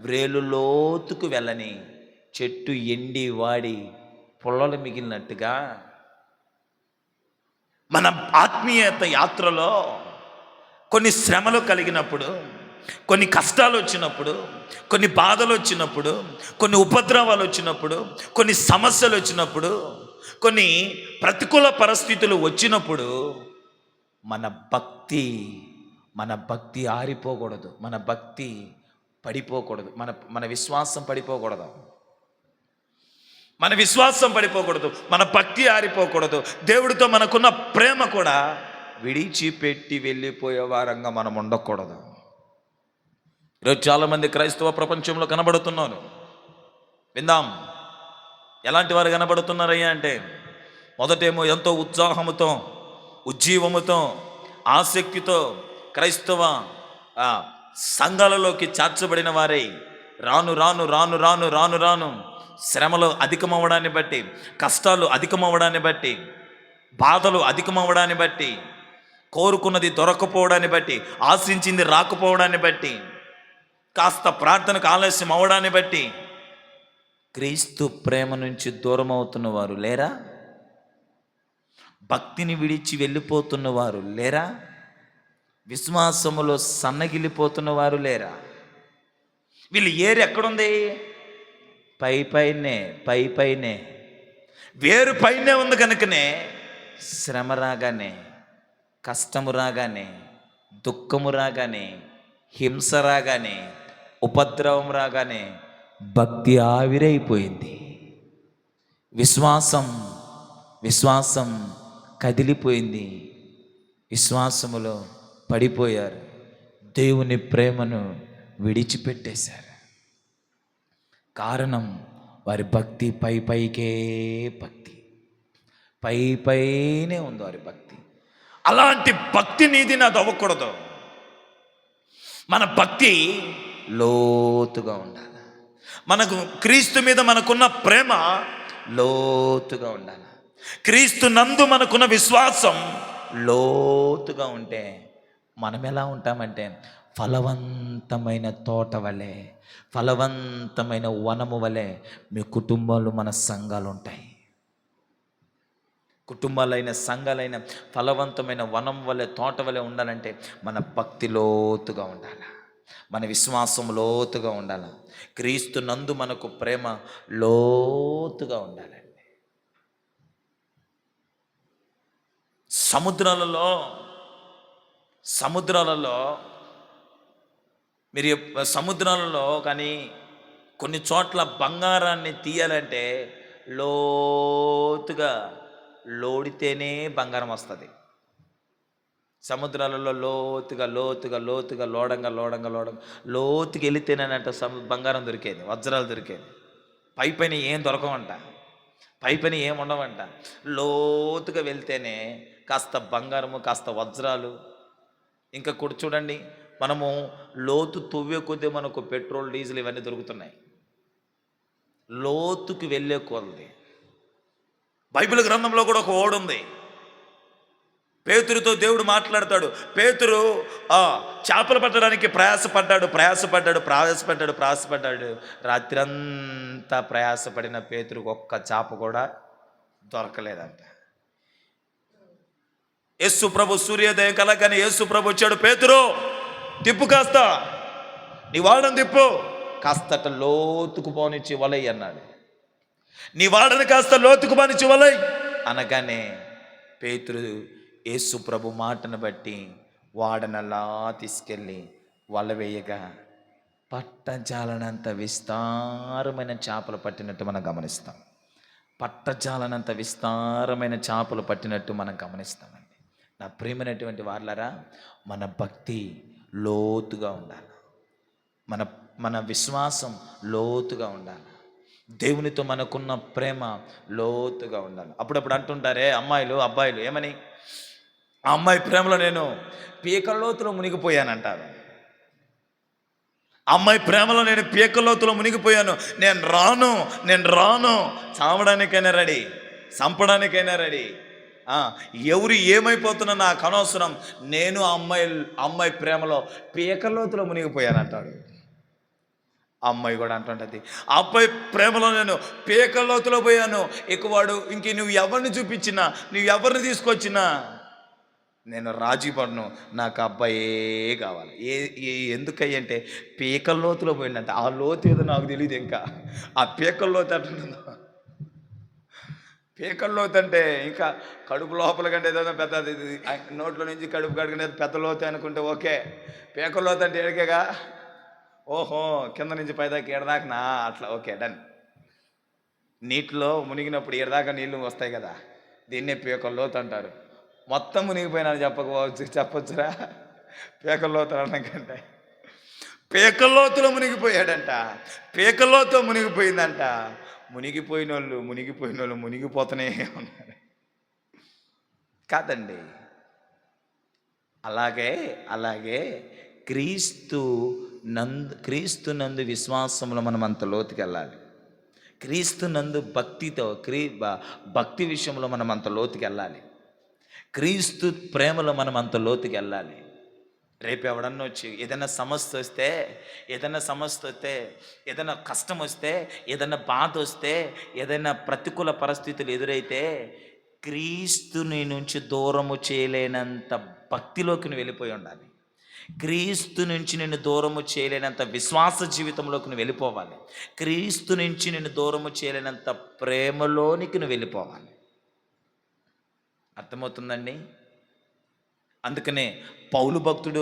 వ్రేలు లోతుకు వెళ్ళని చెట్టు ఎండి వాడి పొల్లలు మిగిలినట్టుగా మన ఆత్మీయత యాత్రలో కొన్ని శ్రమలు కలిగినప్పుడు, కొన్ని కష్టాలు వచ్చినప్పుడు, కొన్ని బాధలు వచ్చినప్పుడు, కొన్ని ఉపద్రవాలు వచ్చినప్పుడు, కొన్ని సమస్యలు వచ్చినప్పుడు, కొన్ని ప్రతికూల పరిస్థితులు వచ్చినప్పుడు మన భక్తి ఆరిపోకూడదు. మన భక్తి పడిపోకూడదు. మన విశ్వాసం పడిపోకూడదు. మన విశ్వాసం పడిపోకూడదు. మన భక్తి ఆరిపోకూడదు. దేవుడితో మనకున్న ప్రేమ కూడా విడిచిపెట్టి వెళ్ళిపోయే వారంగా మనం ఉండకూడదు. ఈరోజు చాలామంది క్రైస్తవ ప్రపంచంలో కనబడుతున్నారు. విందాం, ఎలాంటి వారు కనబడుతున్నారయ్యా అంటే, మొదటేమో ఎంతో ఉత్సాహముతో, ఉజ్జీవముతో, ఆసక్తితో క్రైస్తవ సంఘాలలోకి చేర్చబడిన వారై రాను రాను రాను రాను రాను రాను శ్రమలు అధికమవ్వడాన్ని బట్టి, కష్టాలు అధికమవ్వడాన్ని బట్టి, బాధలు అధికమవ్వడాన్ని బట్టి, కోరుకున్నది దొరకపోవడాన్ని బట్టి, ఆశించింది రాకపోవడాన్ని బట్టి, కాస్త ప్రార్థనకు ఆలస్యం అవ్వడాన్ని బట్టి క్రీస్తు ప్రేమ నుంచి దూరం అవుతున్న వారు లేరా? భక్తిని విడిచి వెళ్ళిపోతున్న వారు లేరా? విశ్వాసములో సన్నగిలిపోతున్న వారు లేరా? వీళ్ళు ఏరు ఎక్కడుంది? పైనే వేరు పైనే ఉంది. కనుకనే శ్రమ రాగానే, కష్టము రాగానే, దుఃఖము రాగానే, హింస రాగానే, ఉపద్రవం రాగానే భక్తి ఆవిరైపోయింది. విశ్వాసం కదిలిపోయింది. విశ్వాసములో పడిపోయారు. దేవుని ప్రేమను విడిచిపెట్టేశారు. కారణం వారి భక్తి పైకే భక్తి, పైనే ఉంది వారి భక్తి. అలాంటి భక్తి నీది నాది అవ్వకూడదు. మన భక్తి లోతుగా ఉండాలి. మనకు క్రీస్తు మీద మనకున్న ప్రేమ లోతుగా ఉండాలి. క్రీస్తు నందు మనకున్న విశ్వాసం లోతుగా ఉంటే మనం ఎలా ఉంటామంటే ఫలవంతమైన తోట వలె, ఫలవంతమైన వనము వలె మీ కుటుంబాలు, మన సంఘాలు ఉంటాయి. కుటుంబాలైన, సంఘాలైన ఫలవంతమైన వనం వలె, తోట వలె ఉండాలంటే మన భక్తి లోతుగా ఉండాలి. మన విశ్వాసం లోతుగా ఉండాలి. క్రీస్తు నందు మనకు ప్రేమ లోతుగా ఉండాలండి. సముద్రాలలో మీరు సముద్రాలలో కానీ కొన్ని చోట్ల బంగారాన్ని తీయాలంటే లోతుగా లోడితేనే బంగారం వస్తుంది. సముద్రాలలో లోతుగా లోతుగా లోతుగా లోడంగా లోడంగా లోడంగా లోతుకి వెళితేనేనంట బంగారం దొరికేది, వజ్రాలు దొరికేది. పైన ఏం దొరకవంట, పైన ఏం ఉండవంట. లోతుగా వెళ్తేనే కాస్త బంగారము, కాస్త వజ్రాలు. ఇంకా కూడా చూడండి, మనము లోతు తవ్వే కొద్దీ మనకు పెట్రోల్, డీజిల్ ఇవన్నీ దొరుకుతున్నాయి. లోతుకి వెళ్ళే కొలది. బైబిల్ గ్రంథంలో కూడా ఒక ఓడు ఉంది. పేతురుతో దేవుడు మాట్లాడతాడు. పేతురు చేపలు పట్టడానికి ప్రయాసపడ్డాడు. రాత్రంతా ప్రయాసపడిన పేతురుకు ఒక్క చేప కూడా దొరకలేదంట. యేసు ప్రభు సూర్యోదయం కలగానే యేసు ప్రభు వచ్చాడు. పేతురు, తిప్పు, కాస్త నీ వాడని తిప్పు, కాస్త లోతుకు పోనిచ్చి వలై అన్నాడు. నీ వాడని కాస్త లోతుకు పోనిచ్చి వలై అనగానే పేతురు యేసు ప్రభు మాటను బట్టి వాడనలా తీసుకెళ్ళి వల వేయగా పట్టజాలనంత విస్తారమైన చేపలు పట్టినట్టు మనం గమనిస్తాం. పట్టజాలనంత విస్తారమైన చేపలు పట్టినట్టు మనం గమనిస్తామండి. నా ప్రియమైనటువంటి వాళ్ళరా, మన భక్తి లోతుగా ఉండాలి. మన విశ్వాసం లోతుగా ఉండాలి. దేవునితో మనకున్న ప్రేమ లోతుగా ఉండాలి. అప్పుడప్పుడు అంటుంటారే అమ్మాయిలు, అబ్బాయిలు, ఏమని, ఆ అమ్మాయి ప్రేమలో నేను పీకల్లోతులో మునిగిపోయానంటారు. అమ్మాయి ప్రేమలో నేను పీకల్లోతులో మునిగిపోయాను, నేను రాను, చావడానికైనా రెడీ, చంపడానికైనా రెడీ. ఎవరు ఏమైపోతున్నా నాకు అనవసరం, నేను అమ్మాయి ప్రేమలో పీకల్లోతులో మునిగిపోయానంటాడు. అమ్మాయి కూడా అంటుంటుంది, ఆ అబ్బాయి ప్రేమలో నేను పీకల్లోతులో పోయాను. ఇక వాడు నువ్వు ఎవరిని చూపించినా, నువ్వు ఎవరిని తీసుకొచ్చినా నేను రాజీ పడను, నాకు అబ్బాయే కావాలి. ఎందుకయ్యంటే పీకల్లోతులో పోయిందంట. ఆ లోతు ఏదో నాకు తెలియదు. ఇంకా ఆ పీకల్లోతు అంటుందో, పీకల్లోతు అంటే ఇంకా కడుపు లోపల కంటే ఏదైనా పెద్దది, నోట్లో నుంచి కడుపు కడుగునే పెద్ద లోతు అనుకుంటే ఓకే. పీకల్లోతు అంటే ఎడికేగా, ఓహో కింద నుంచి పైదాకా ఎడదాకనా, అట్లా ఓకే డన్. నీటిలో మునిగినప్పుడు ఎడదాకా నీళ్ళు వస్తాయి కదా, దీన్నే పీకల్లోతు అంటారు. మొత్తం మునిగిపోయినాను చెప్పొచ్చురా, పీకల్లోతు అనడం కంటే. పీకల్లోతులో మునిగిపోయాడంట, పీకల్లోతో మునిగిపోయిందంట. మునిగిపోయిన వాళ్ళు మునిగిపోతూనే ఉన్నారు కాదండి. అలాగే క్రీస్తు నందు విశ్వాసంలో మనం అంత లోతుకి వెళ్ళాలి. క్రీస్తు నందు భక్తి విషయంలో మనం అంత లోతుకి వెళ్ళాలి. క్రీస్తు ప్రేమలో మనం అంత లోతుకి వెళ్ళాలి. రేపు ఎవడన్నా వచ్చి ఏదైనా సమస్య వస్తే, ఏదైనా కష్టం వస్తే, ఏదైనా బాధ వస్తే, ఏదైనా ప్రతికూల పరిస్థితులు ఎదురైతే క్రీస్తుని నుంచి దూరము చేయలేనంత భక్తిలోకి నువ్వు వెళ్ళిపోయి ఉండాలి. క్రీస్తు నుంచి నేను దూరము చేయలేనంత విశ్వాస జీవితంలోకి నువ్వు వెళ్ళిపోవాలి. క్రీస్తు నుంచి నేను దూరము చేయలేనంత ప్రేమలోనికి నువ్వు వెళ్ళిపోవాలి. అర్థమవుతుందండి? అందుకనే పౌలు భక్తుడు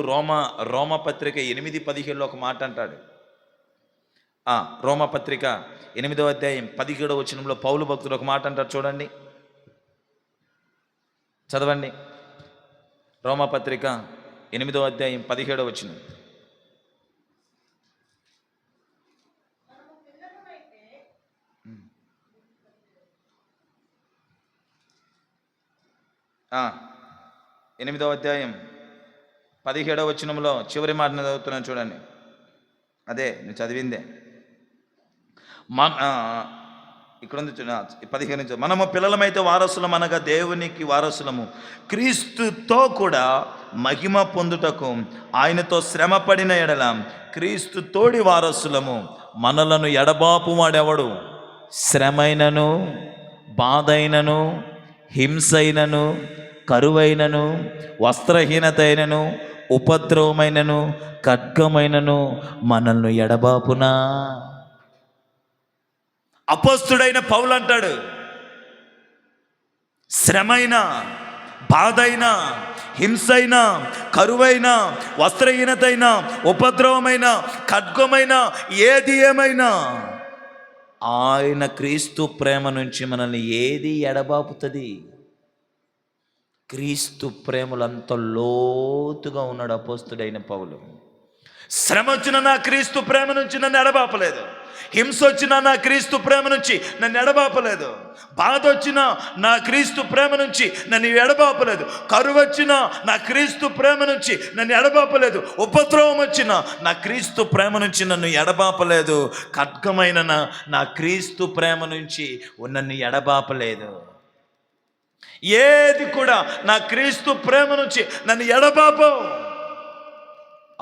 రోమ పత్రిక 8:17 ఒక మాట అంటాడు. రోమ పత్రిక 8వ అధ్యాయం 17వ వచనంలో పౌలు భక్తుడు ఒక మాట అంటాడు, చూడండి, చదవండి. రోమ పత్రిక 8వ అధ్యాయం 17వ వచనం. ఆ 8వ అధ్యాయం 17వ వచనంలో చివరి మాటను చదువుతున్నాను, చూడండి. అదే నేను చదివిందే. ఇక్కడ ఉంది 15. మనము పిల్లలమైతే వారసులం, అనగా దేవునికి వారసులము, క్రీస్తుతో కూడా మహిమ పొందుటకు ఆయనతో శ్రమ పడిన ఎడల క్రీస్తు తోడి వారసులము. మనలను ఎడబాపు వాడెవడు? శ్రమైనను, బాధైనను, హింసైనను, కరువైనను, వస్త్రహీనత అయినను, ఉపద్రవమైనను, ఖడ్గమైనను మనల్ని ఎడబాపునా? అపోస్తుడైన పౌలు అంటాడు, శ్రమైన, బాధైనా, హింసైనా, కరువైనా, వస్త్రహీనతైనా, ఉపద్రవమైన, ఖడ్గమైన, ఏది ఏమైనా ఆయన క్రీస్తు ప్రేమ నుంచి మనల్ని ఏది ఎడబాపుతుంది? క్రీస్తు ప్రేమలు అంత లోతుగా ఉన్నాడు అపోస్తుడైన పౌలు. శ్రమ వచ్చిన నా క్రీస్తు ప్రేమ నుంచి నన్ను ఎడబాపలేదు. హింస వచ్చినా నా క్రీస్తు ప్రేమ నుంచి నన్ను ఎడబాపలేదు. బాధ వచ్చినా నా క్రీస్తు ప్రేమ నుంచి నన్ను ఎడబాపలేదు. కరువు వచ్చినా నా క్రీస్తు ప్రేమ నుంచి నన్ను ఎడబాపలేదు. ఉపద్రవం వచ్చినా నా క్రీస్తు ప్రేమ నుంచి నన్ను ఎడబాపలేదు. ఖడ్గమైన నా క్రీస్తు ప్రేమ నుంచి నన్ను ఎడబాపలేదు. ఏది కూడా నా క్రీస్తు ప్రేమ నుంచి నన్ను ఎడబాపవు.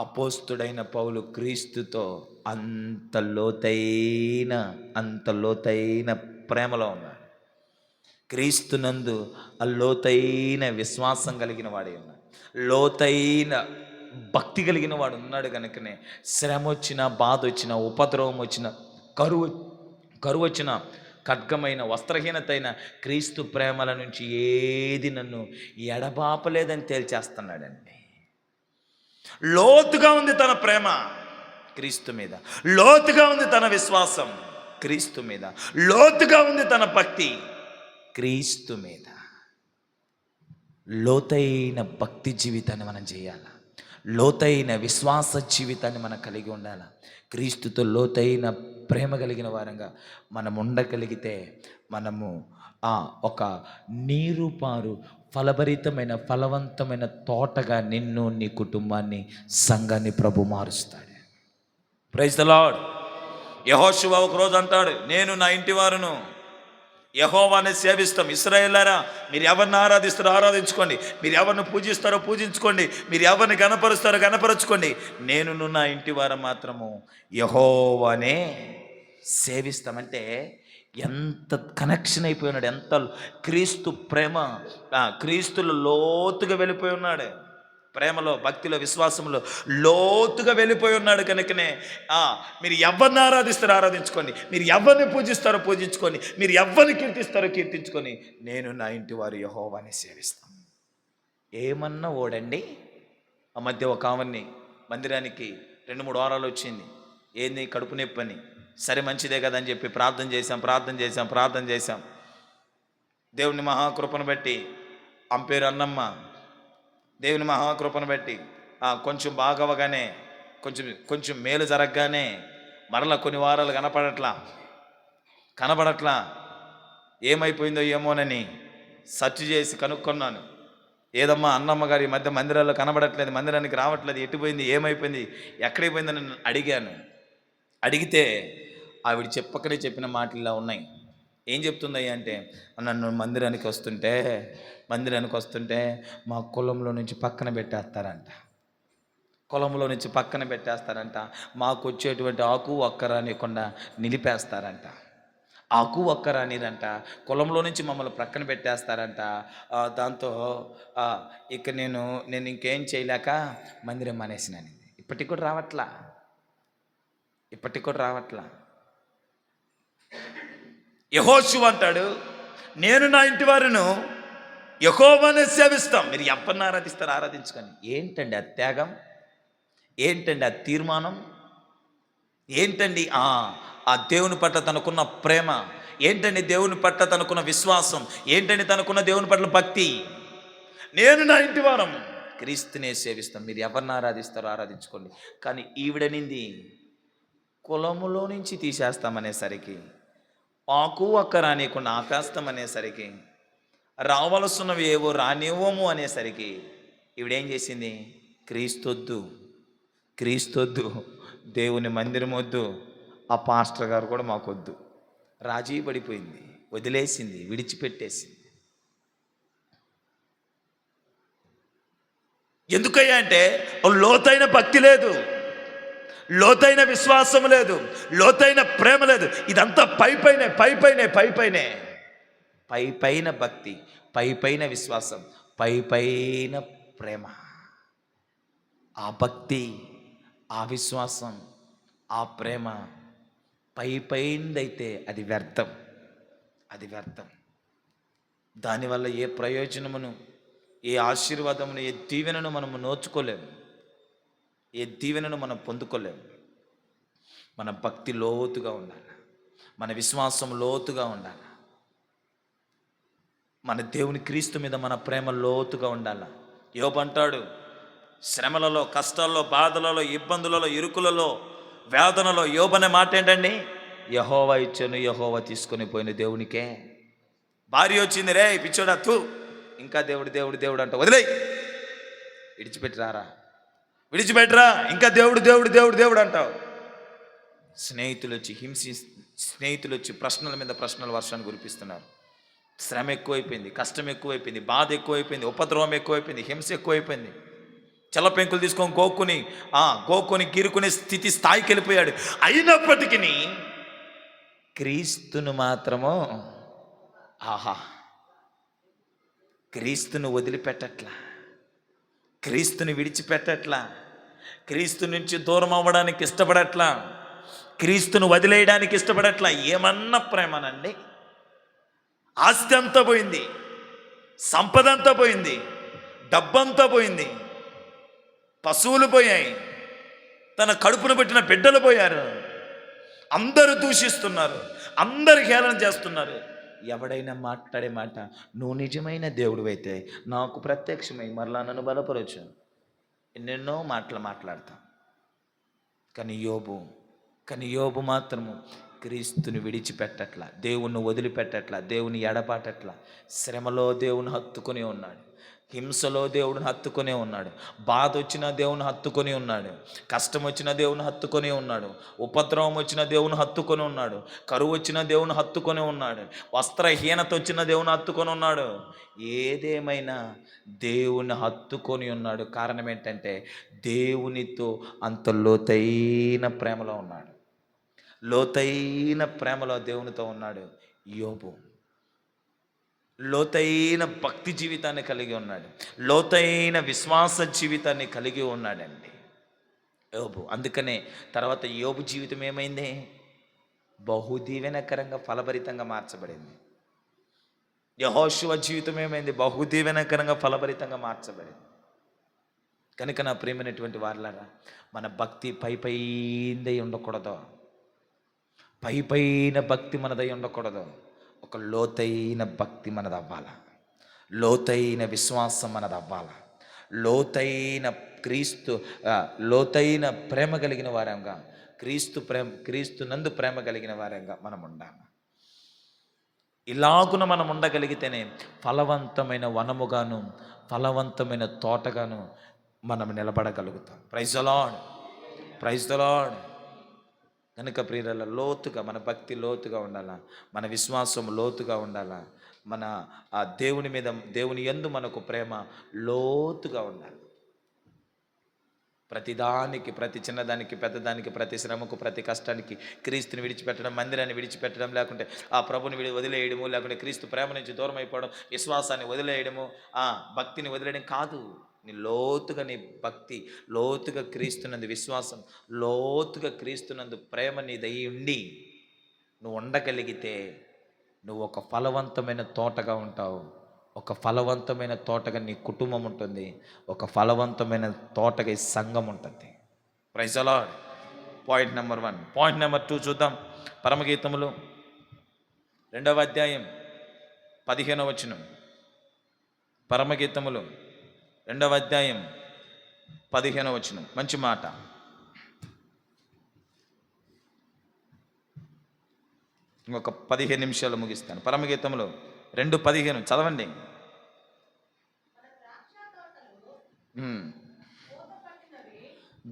అపోస్తుడైన పౌలు క్రీస్తుతో అంత లోతైన ప్రేమలో ఉన్నాడు. క్రీస్తునందు ఆ లోతైన విశ్వాసం కలిగిన వాడే ఉన్నాడు. లోతైన భక్తి కలిగిన వాడు ఉన్నాడు. కనుకనే శ్రమ వచ్చిన, బాధ వచ్చిన, ఉపద్రవం వచ్చిన, కరువు వచ్చిన, ఖడ్గమైన, వస్త్రహీనతైన క్రీస్తు ప్రేమల నుంచి ఏది నన్ను ఎడబాపలేదని తేల్చేస్తున్నాడండి. లోతుగా ఉంది తన ప్రేమ క్రీస్తు మీద, లోతుగా ఉంది తన విశ్వాసం క్రీస్తు మీద, లోతుగా ఉంది తన భక్తి క్రీస్తు మీద. లోతైన భక్తి జీవితాన్ని మనం చేయాలి. లోతైన విశ్వాస జీవితాన్ని మనం కలిగి ఉండాలి. క్రీస్తుతో లోతైన ప్రేమ కలిగిన వారంగా మనం ఉండగలిగితే మనము ఒక నీరుపారు ఫలభరితమైన, ఫలవంతమైన తోటగా నిన్ను, నీ కుటుంబాన్ని, సంఘాన్ని ప్రభు మారుస్తాడు. Praise the lord. యెహోషువ ఒకరోజు అంటాడు, నేను నా ఇంటి వారును యెహోవాని సేవిస్తాం. ఇశ్రాయేలారా, మీరు ఎవరిని ఆరాధిస్తారో ఆరాధించుకోండి, మీరు ఎవరిని పూజిస్తారో పూజించుకోండి, మీరు ఎవరిని గణపరుస్తారో గణపరచుకోండి, నేను నా ఇంటి వారు మాత్రము యెహోవానే సేవిస్తామంటే ఎంత కనెక్షన్ అయిపోయి ఉన్నాడు. ఎంత క్రీస్తు ప్రేమ, క్రీస్తులో లోతుగా వెళ్ళిపోయి ఉన్నాడు. ప్రేమలో, భక్తిలో, విశ్వాసంలో లోతుగా వెళ్ళిపోయి ఉన్నాడు. కనుకనే మీరు ఎవరిని ఆరాధిస్తారో ఆరాధించుకోండి, మీరు ఎవరిని పూజిస్తారో పూజించుకొని, మీరు ఎవరిని కీర్తిస్తారో కీర్తించుకొని, నేను నా ఇంటి వారు యెహోవాని సేవిస్తాం. ఏమన్నా ఓడండి. ఆ మధ్య ఒక ఆమెని మందిరానికి 2-3 వారాలు వచ్చింది. ఏంది, కడుపు నొప్పి అని. సరే మంచిదే కదా అని చెప్పి ప్రార్థన చేశాం. దేవుని మహాకృపను బట్టి, ఆమె పేరు అన్నమ్మ, దేవుని మహాకృపను బట్టి కొంచెం బాగవగానే, కొంచెం మేలు జరగగానే మరలా కొన్ని వారాలు కనపడట్లా. ఏమైపోయిందో ఏమోనని సెర్చ్ చేసి కనుక్కున్నాను. ఏదమ్మా అన్నమ్మ గారు ఈ మధ్య మందిరాల్లో కనబడట్లేదు, మందిరానికి రావట్లేదు, ఎట్టిపోయింది, ఏమైపోయింది, ఎక్కడికి పోయిందని అడిగాను. అడిగితే ఆవిడ చెప్పిన మాటలు ఇలా ఉన్నాయి. ఏం చెప్తుందయ్యా అంటే, నన్ను మందిరానికి వస్తుంటే మా కులంలో నుంచి పక్కన పెట్టేస్తారంట. మాకు వచ్చేటువంటి ఆకు ఒక్క రానికుండా నిలిపేస్తారంట. ఆకు ఒక్క రానిరంట, కులంలో నుంచి మమ్మల్ని ప్రక్కన పెట్టేస్తారంట. దాంతో ఇక నేను ఇంకేం చేయలేక మందిరం మానేసినాను. ఇప్పటికి కూడా రావట్లా. యెహోషువ అంటాడు, నేను నా ఇంటి వారును యెహోవానే సేవిస్తాం. మీరు ఎవరిని ఆరాధిస్తారో ఆరాధించుకొని. ఏంటండి ఆ త్యాగం? ఏంటండి ఆ తీర్మానం? ఏంటండి ఆ దేవుని పట్ల తనకున్న ప్రేమ? ఏంటండి దేవుని పట్ల తనకున్న విశ్వాసం? ఏంటండి తనకున్న దేవుని పట్ల భక్తి? నేను నా ఇంటి వారం క్రీస్తునే సేవిస్తాం. మీరు ఎవరిని ఆరాధిస్తారో ఆరాధించుకోండి. కానీ ఈవిడనింది, కులములో నుంచి తీసేస్తామనేసరికి, ఆకు ఒక్క రానియకుండా ఆపేస్తామనేసరికి, రావలసినవి ఏవో రానివ్వము అనేసరికి ఈవిడేం చేసింది? క్రీస్తొద్దు, దేవుని మందిరం వద్దు, ఆ పాస్టర్ గారు కూడా మాకొద్దు, రాజీ పడిపోయింది, వదిలేసింది, విడిచిపెట్టేసింది. ఎందుకయ్యా అంటే లోతైన భక్తి లేదు, లోతైన విశ్వాసం లేదు, లోతైన ప్రేమ లేదు. ఇదంతా పైపైన భక్తి, పైపైన విశ్వాసం, పైపైన ప్రేమ. ఆ భక్తి, ఆ విశ్వాసం, ఆ ప్రేమ పైపైనదైతే అది వ్యర్థం. దానివల్ల ఏ ప్రయోజనమును ఏ ఆశీర్వాదమును, ఏ దీవెనను మనము నోచుకోలేము, ఏ దీవెనను మనం పొందుకోలేము. మన భక్తి లోతుగా ఉండాలి, మన విశ్వాసం లోతుగా ఉండాలి, మన దేవుని క్రీస్తు మీద మన ప్రేమ లోతుగా ఉండాలి. యోబు అంటాడు, శ్రమలలో, కష్టాల్లో, బాధలలో, ఇబ్బందులలో, ఇరుకులలో, వేదనలో యోబు అనే మాట ఏంటండి? యెహోవా ఇచ్చాను, యెహోవా తీసుకొని పోయిన దేవునికే. భార్య వచ్చింది, రే పిచ్చోడా తూ, ఇంకా దేవుడు దేవుడు దేవుడు అంట, వదిలేయ్, విడిచిపెట్టిరారా, విడిచిపెట్టరా, ఇంకా దేవుడు దేవుడు దేవుడు దేవుడు అంటావు. స్నేహితులు వచ్చి ప్రశ్నల మీద ప్రశ్నల వర్షాన్ని కురిపిస్తున్నారు. శ్రమ ఎక్కువైపోయింది, కష్టం ఎక్కువైపోయింది, బాధ ఎక్కువైపోయింది, ఉపద్రవం ఎక్కువైపోయింది, హింస ఎక్కువైపోయింది. చెల్లపెంకులు తీసుకొని గోక్కుని గీరుకునే స్థాయికి వెళ్ళిపోయాడు. అయినప్పటికీ క్రీస్తును మాత్రము క్రీస్తును వదిలిపెట్టట్లా, క్రీస్తుని విడిచిపెట్టట్లా, క్రీస్తు నుంచి దూరం అవ్వడానికి ఇష్టపడట్లా, క్రీస్తును వదిలేయడానికి ఇష్టపడట్లా. ఏమన్నా ప్రేమనండి? ఆస్తి అంతా పోయింది, సంపద అంతా పోయింది, డబ్బంతా పోయింది, పశువులు పోయాయి, తన కడుపును పెట్టిన బిడ్డలు పోయారు, అందరూ దూషిస్తున్నారు, అందరు హేళన చేస్తున్నారు. ఎవడైనా మాట్లాడే మాట, నువ్వు నిజమైన దేవుడు అయితే నాకు ప్రత్యక్షమై మరలా నన్ను బలపరచు, ఎన్నెన్నో మాటలు మాట్లాడతాం. కానీ యోబు మాత్రము క్రీస్తుని విడిచిపెట్టట్లా, దేవుణ్ణి వదిలిపెట్టట్లా, దేవుని ఎడపాటట్లా. శ్రమలో దేవుని హత్తుకొని ఉన్నాడు, హింసలో దేవుడిని హత్తుకొని ఉన్నాడు, బాధ వచ్చినా దేవుని హత్తుకొని ఉన్నాడు, కష్టం వచ్చినా దేవుని హత్తుకొని ఉన్నాడు, ఉపద్రవం వచ్చినా దేవుని హత్తుకొని ఉన్నాడు, కరువు వచ్చినా దేవుని హత్తుకొని ఉన్నాడు, వస్త్రహీనత వచ్చినా దేవుని హత్తుకొని ఉన్నాడు. ఏదేమైనా దేవుని హత్తుకొని ఉన్నాడు. కారణం ఏంటంటే దేవునితో అంత లోతైన ప్రేమలో ఉన్నాడు, లోతైన ప్రేమలో దేవునితో ఉన్నాడు యోబు. లోతైన భక్తి జీవితాన్ని కలిగి ఉన్నాడు, లోతైన విశ్వాస జీవితాన్ని కలిగి ఉన్నాడండి యోబు. అందుకనే తర్వాత యోబు జీవితం ఏమైంది? బహుదీవెనకరంగా, ఫలభరితంగా మార్చబడింది. యెహోషువ జీవితం ఏమైంది? బహుదీవెనకరంగా, ఫలభరితంగా మార్చబడింది. కనుక నా ప్రియమైనటువంటి వారలారా, మన భక్తి పైపైందై ఉండకూడదు, పైపైన భక్తి మనదై ఉండకూడదు. ఒక లోతైన భక్తి మనది అవ్వాల, లోతైన విశ్వాసం మనది అవ్వాల, లోతైన ప్రేమ కలిగిన వారంగా, క్రీస్తు నందు ప్రేమ కలిగిన వారంగా మనం ఉండాలి. ఇలాగున మనం ఉండగలిగితేనే ఫలవంతమైన వనముగాను, ఫలవంతమైన తోటగాను మనం నిలబడగలుగుతాం. Praise the Lord, praise the Lord. కనుక ప్రియుల, లోతుగా మన భక్తి లోతుగా ఉండాలా, మన విశ్వాసం లోతుగా ఉండాలా, మన ఆ దేవుని యందు మనకు ప్రేమ లోతుగా ఉండాలి. ప్రతిదానికి, ప్రతి చిన్నదానికి, పెద్దదానికి, ప్రతి శ్రమకు, ప్రతి కష్టానికి క్రీస్తుని విడిచిపెట్టడం, మందిరాన్ని విడిచిపెట్టడం, లేకుంటే ఆ ప్రభుని వదిలేయడము, లేకుంటే క్రీస్తు ప్రేమ నుంచి దూరం అయిపోవడం, విశ్వాసాన్ని వదిలేయడము, భక్తిని వదిలేయడం కాదు. నీ లోతుగా, నీ భక్తి లోతుగా క్రీస్తునందు విశ్వాసం, లోతుగా క్రీస్తునందు ప్రేమ నీదై ఉండి నువ్వు ఉండగలిగితే నువ్వు ఒక ఫలవంతమైన తోటగా ఉంటావు. ఒక ఫలవంతమైన తోటగా నీ కుటుంబం ఉంటుంది, ఒక ఫలవంతమైన తోటగా ఈ సంఘం ఉంటుంది. Praise the lord. Point number 1. Point number 2 చూద్దాం. పరమగీతములు 2వ అధ్యాయం 15వ వచనం. పరమగీతములు 2వ అధ్యాయం 15వ వచనం. మంచి మాట. ఇంకొక 15 నిమిషాలు ముగిస్తాను. పరమగీతములు 2:15 చదవండి.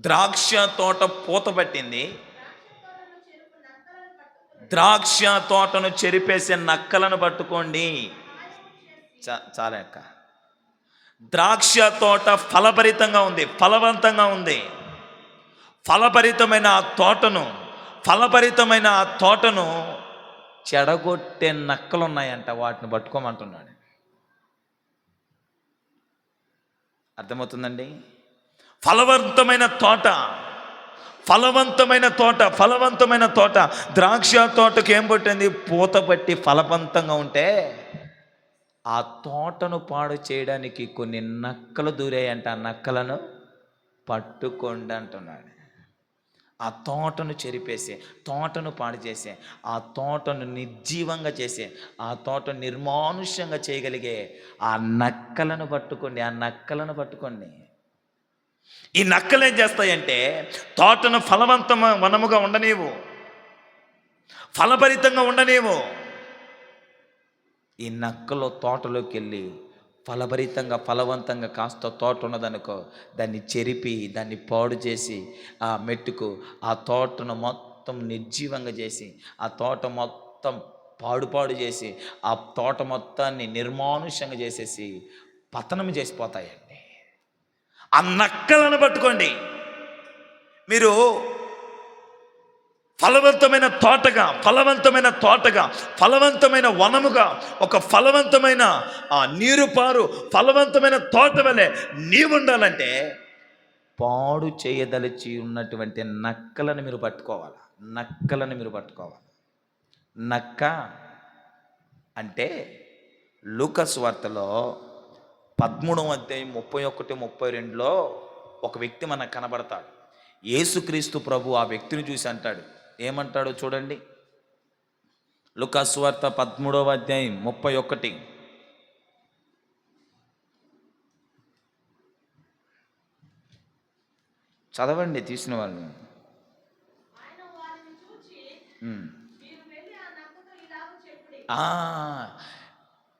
ద్రాక్ష తోట పూత పట్టింది, ద్రాక్ష తోటను చెరిపేసే నక్కలను పట్టుకోండి. చాలా అక్క. ద్రాక్ష తోట ఫలభరితంగా ఉంది, ఫలవంతంగా ఉంది. ఫలభరితమైన ఆ తోటను చెడగొట్టే నక్కలు ఉన్నాయంట, వాటిని పట్టుకోమంటున్నాడు. అర్థమవుతుందండి? ఫలవంతమైన తోట ద్రాక్ష తోటకు ఏం పట్టింది? పూత పట్టి ఫలవంతంగా ఉంటే ఆ తోటను పాడు చేయడానికి కొన్ని నక్కలు దూరాయంట. ఆ నక్కలను పట్టుకోండి అంటున్నాడు. ఆ తోటను చెరిపేసే, తోటను పాడు చేసే, ఆ తోటను నిర్జీవంగా చేసే, ఆ తోటను నిర్మానుష్యంగా చేయగలిగే ఆ నక్కలను పట్టుకోండి, ఆ నక్కలను పట్టుకోండి. ఈ నక్కలు ఏం చేస్తాయంటే తోటను వనముగా ఉండనీవు, ఫలభరితంగా ఉండనీవు. ఈ నక్కలో తోటలోకి వెళ్ళి ఫలవంతంగా కాస్త తోట ఉన్నదనుకో, దాన్ని చెరిపి దాన్ని పాడు చేసి ఆ మెట్టుకు ఆ తోటను మొత్తం నిర్జీవంగా చేసి, ఆ తోట మొత్తం పాడు చేసి, ఆ తోట మొత్తాన్ని నిర్మానుష్యంగా చేసేసి పతనం చేసిపోతాయండి. ఆ నక్కలను పట్టుకోండి. మీరు ఫలవంతమైన తోటగా ఫలవంతమైన వనముగా, ఒక ఫలవంతమైన నీరుపారు ఫలవంతమైన తోట వలె నీవుండాలంటే పాడు చేయదలిచి ఉన్నటువంటి నక్కలను మీరు పట్టుకోవాలి. నక్క అంటే లూకాసు వార్తలో 13వ అధ్యాయం 31, 32లో ఒక వ్యక్తి మనకు కనబడతాడు. యేసుక్రీస్తు ప్రభు ఆ వ్యక్తిని చూసి అంటాడు, ఏమంటాడో చూడండి. లూకాసు వార్త 13వ అధ్యాయం 31. చదవండి తీసిన వాళ్ళు.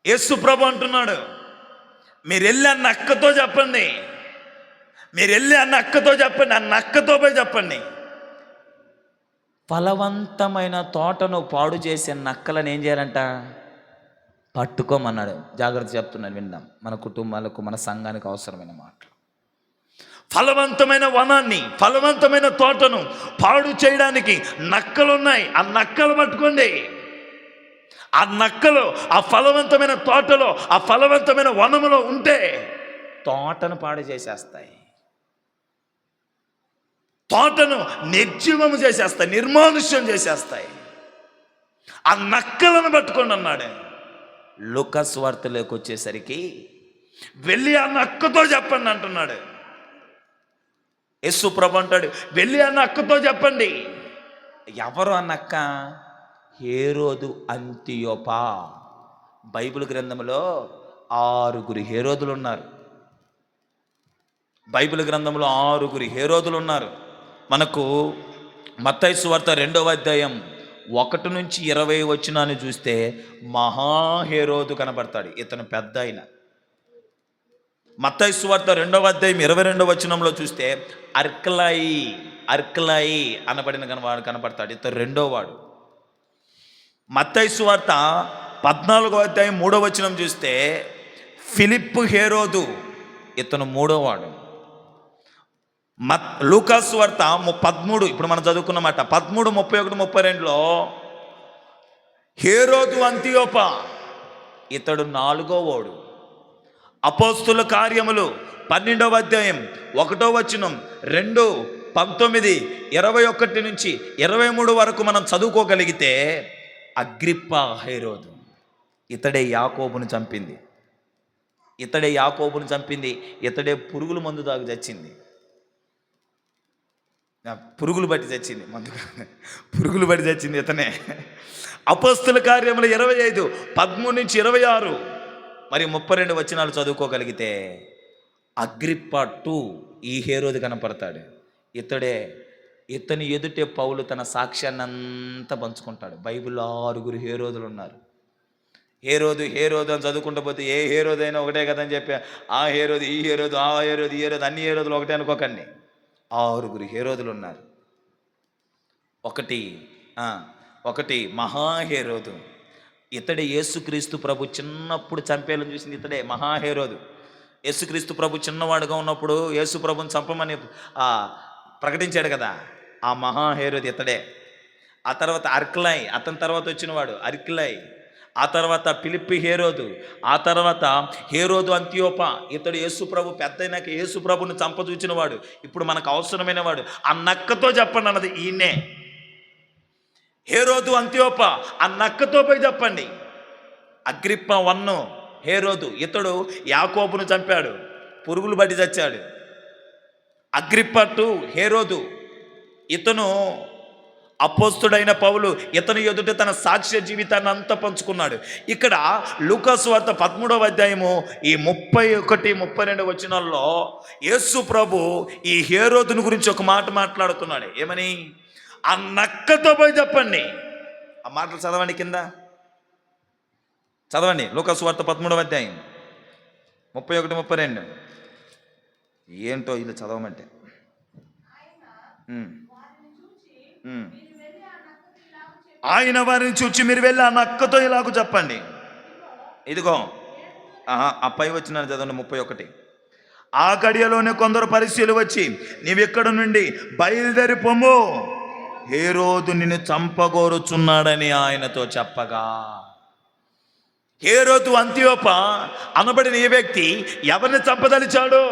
యేసు ప్రభు అంటున్నాడు, మీరు వెళ్ళి ఆ నక్కతో చెప్పండి, ఆ నక్కతో పోయి చెప్పండి. ఫలవంతమైన తోటను పాడు చేసే నక్కలను ఏం చేయాలంట? పట్టుకోమన్నాడు. జాగ్రత్త చెప్తున్నాను, విందాం. మన కుటుంబాలకు, మన సంఘానికి అవసరమైన మాటలు. ఫలవంతమైన వనాన్ని, ఫలవంతమైన తోటను పాడు చేయడానికి నక్కలున్నాయి. ఆ నక్కలు పట్టుకోండి. ఆ నక్కలు ఆ ఫలవంతమైన తోటలో, ఆ ఫలవంతమైన వనములో ఉంటే తోటను పాడు చేసేస్తాయి, తోటను నిర్జీవము చేసేస్తాయి, నిర్మానుష్యం చేసేస్తాయి. ఆ నక్కలను పట్టుకోండి అన్నాడు. లూకాసు వార్తలోకి వచ్చేసరికి వెళ్ళి ఆ నక్కతో చెప్పండి అంటున్నాడు. యేసు ప్రభు అంటాడు, వెళ్ళి ఆ నక్కతో చెప్పండి. ఎవరు ఆ నక్క? హేరోదు అంతియోపా. బైబిల్ గ్రంథంలో 6 హేరోదులు ఉన్నారు. మనకు మత్తయి సువార్త 2వ అధ్యాయం 1 నుంచి 20 వచనాన్ని చూస్తే మహాహేరోదు కనబడతాడు. ఇతను పెద్ద ఆయన. మత్తయి సువార్త 2వ అధ్యాయం 22వ వచనంలో చూస్తే అర్కలాయి అనబడిన వాడు కనబడతాడు. ఇతను రెండో వాడు. మత్తయి సువార్త 14వ అధ్యాయం 3వ వచనం చూస్తే ఫిలిప్పు హేరోదు, ఇతను మూడో వాడు. లూకాసు వార్త 13, ఇప్పుడు మనం చదువుకున్నమాట 13, 31, 32లో హేరోదు అంతియోపా, ఇతడు 4వ వాడు. అపోస్తుల కార్యములు 12వ అధ్యాయం 1వ వచనం 2, 19, 21 నుంచి 23 వరకు మనం చదువుకోగలిగితే అగ్రిప్ప హేరోదు, ఇతడే యాకోబును చంపింది, ఇతడే పురుగుల మందు దాగి చచ్చింది. పురుగులు బట్టి చచ్చింది ఇతనే. అపోస్తుల కార్యములు 25, 13 నుంచి 26 మరి 32 వచనాలు చదువుకోగలిగితే అగ్రిప్ప 2 ఈ హేరోదు కనపడతాడు. ఇతని ఎదుటే పౌలు తన సాక్ష్యాన్ని అంతా పంచుకుంటాడు. బైబిల్లో 6 హేరోదులు ఉన్నారు. హేరోదు అని చదువుకుంటూ పోతే ఏ హేరోదు అయినా ఒకటే కదని చెప్పి ఆ హేరోదు, ఈ హేరోదు, ఆ హేరోదు, ఈ హేరోదు, అన్ని హేరోదులు ఒకటే అనుకోకండి. 6 హేరోదులు ఉన్నారు. ఒకటి మహాహేరోదు. ఇతడే యేసుక్రీస్తు ప్రభు చిన్నప్పుడు చంపేయాలని చూసింది. ఇతడే మహాహేరోదు. యేసుక్రీస్తు ప్రభు చిన్నవాడుగా ఉన్నప్పుడు యేసు ప్రభుని చంపమని ప్రకటించాడు కదా, ఆ మహాహేరోదు ఇతడే. ఆ తర్వాత అర్కలాయి, అతని తర్వాత వచ్చినవాడు అర్కలాయి. ఆ తర్వాత ఫిలిప్పి హేరోదు. ఆ తర్వాత హేరోదు అంతియోపా. ఇతడు యేసు ప్రభు పెద్దయినాక యేసు ప్రభుని చంపచూచిన వాడు. ఇప్పుడు మనకు అవసరమైన వాడు. ఆ నక్కతో చెప్పండి అన్నది ఈయనే. హేరోదు అంతియోపా, ఆ నక్కతో పోయి చెప్పండి. అగ్రిప్ప 1, హేరోదు, ఇతడు యాకోబును చంపాడు, పురుగులు బట్టి చచ్చాడు. అగ్రిప్ప హేరోదు, ఇతను అపోస్తుడైన పౌలు, ఇతని ఎదుట తన సాక్ష్య జీవితాన్ని అంతా పంచుకున్నాడు. ఇక్కడ లూకాసు వార్త 13వ అధ్యాయము ఈ 31, 32 వచనాల్లో యేసు ప్రభు ఈ హేరోదుని గురించి ఒక మాట మాట్లాడుతున్నాడు. ఏమని? ఆ నక్కతో పోయి చెప్పండి. ఆ మాటలు చదవండి, కింద చదవండి. లూకాసు వార్త 13వ అధ్యాయం 31, 32. ఏంటో ఇది చదవమంటే ఆయన వారిని చూచి మీరు వెళ్ళి ఆ నక్కతో ఇలాగ చెప్పండి. ఇదిగో ఆ పై వచ్చిన చదవండి 31. ఆ గడియలోనే కొందరు పరిశీలు వచ్చి నీవెక్కడ నుండి బయలుదేరి పొమ్ము, హేరోదు నిన్ను చంపగోరుచున్నాడని ఆయనతో చెప్పగా. హేరోదు అంతియోప అనబడిన ఈ వ్యక్తి ఎవరిని చంపదలిచాడు?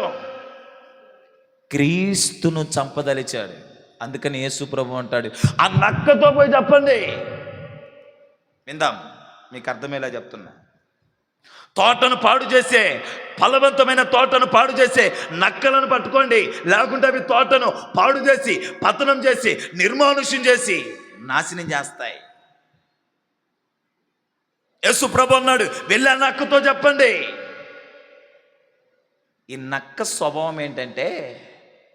క్రీస్తును చంపదలిచాడు. అందుకని యేసు ప్రభు అంటాడు, ఆ నక్కతో పోయి చెప్పండి. విందాం, మీకు అర్థమయ్యేలా చెప్తున్నా. తోటను పాడు చేసే, ఫలవంతమైన తోటను పాడు చేసే నక్కలను పట్టుకోండి, లేకుంటే అవి తోటను పాడు చేసి, పతనం చేసి, నిర్మానుష్యం చేసి నాశనం చేస్తాయి. యేసు ప్రభు అన్నాడు, వెళ్ళి ఆ నక్కతో చెప్పండి. ఈ నక్క స్వభావం ఏంటంటే,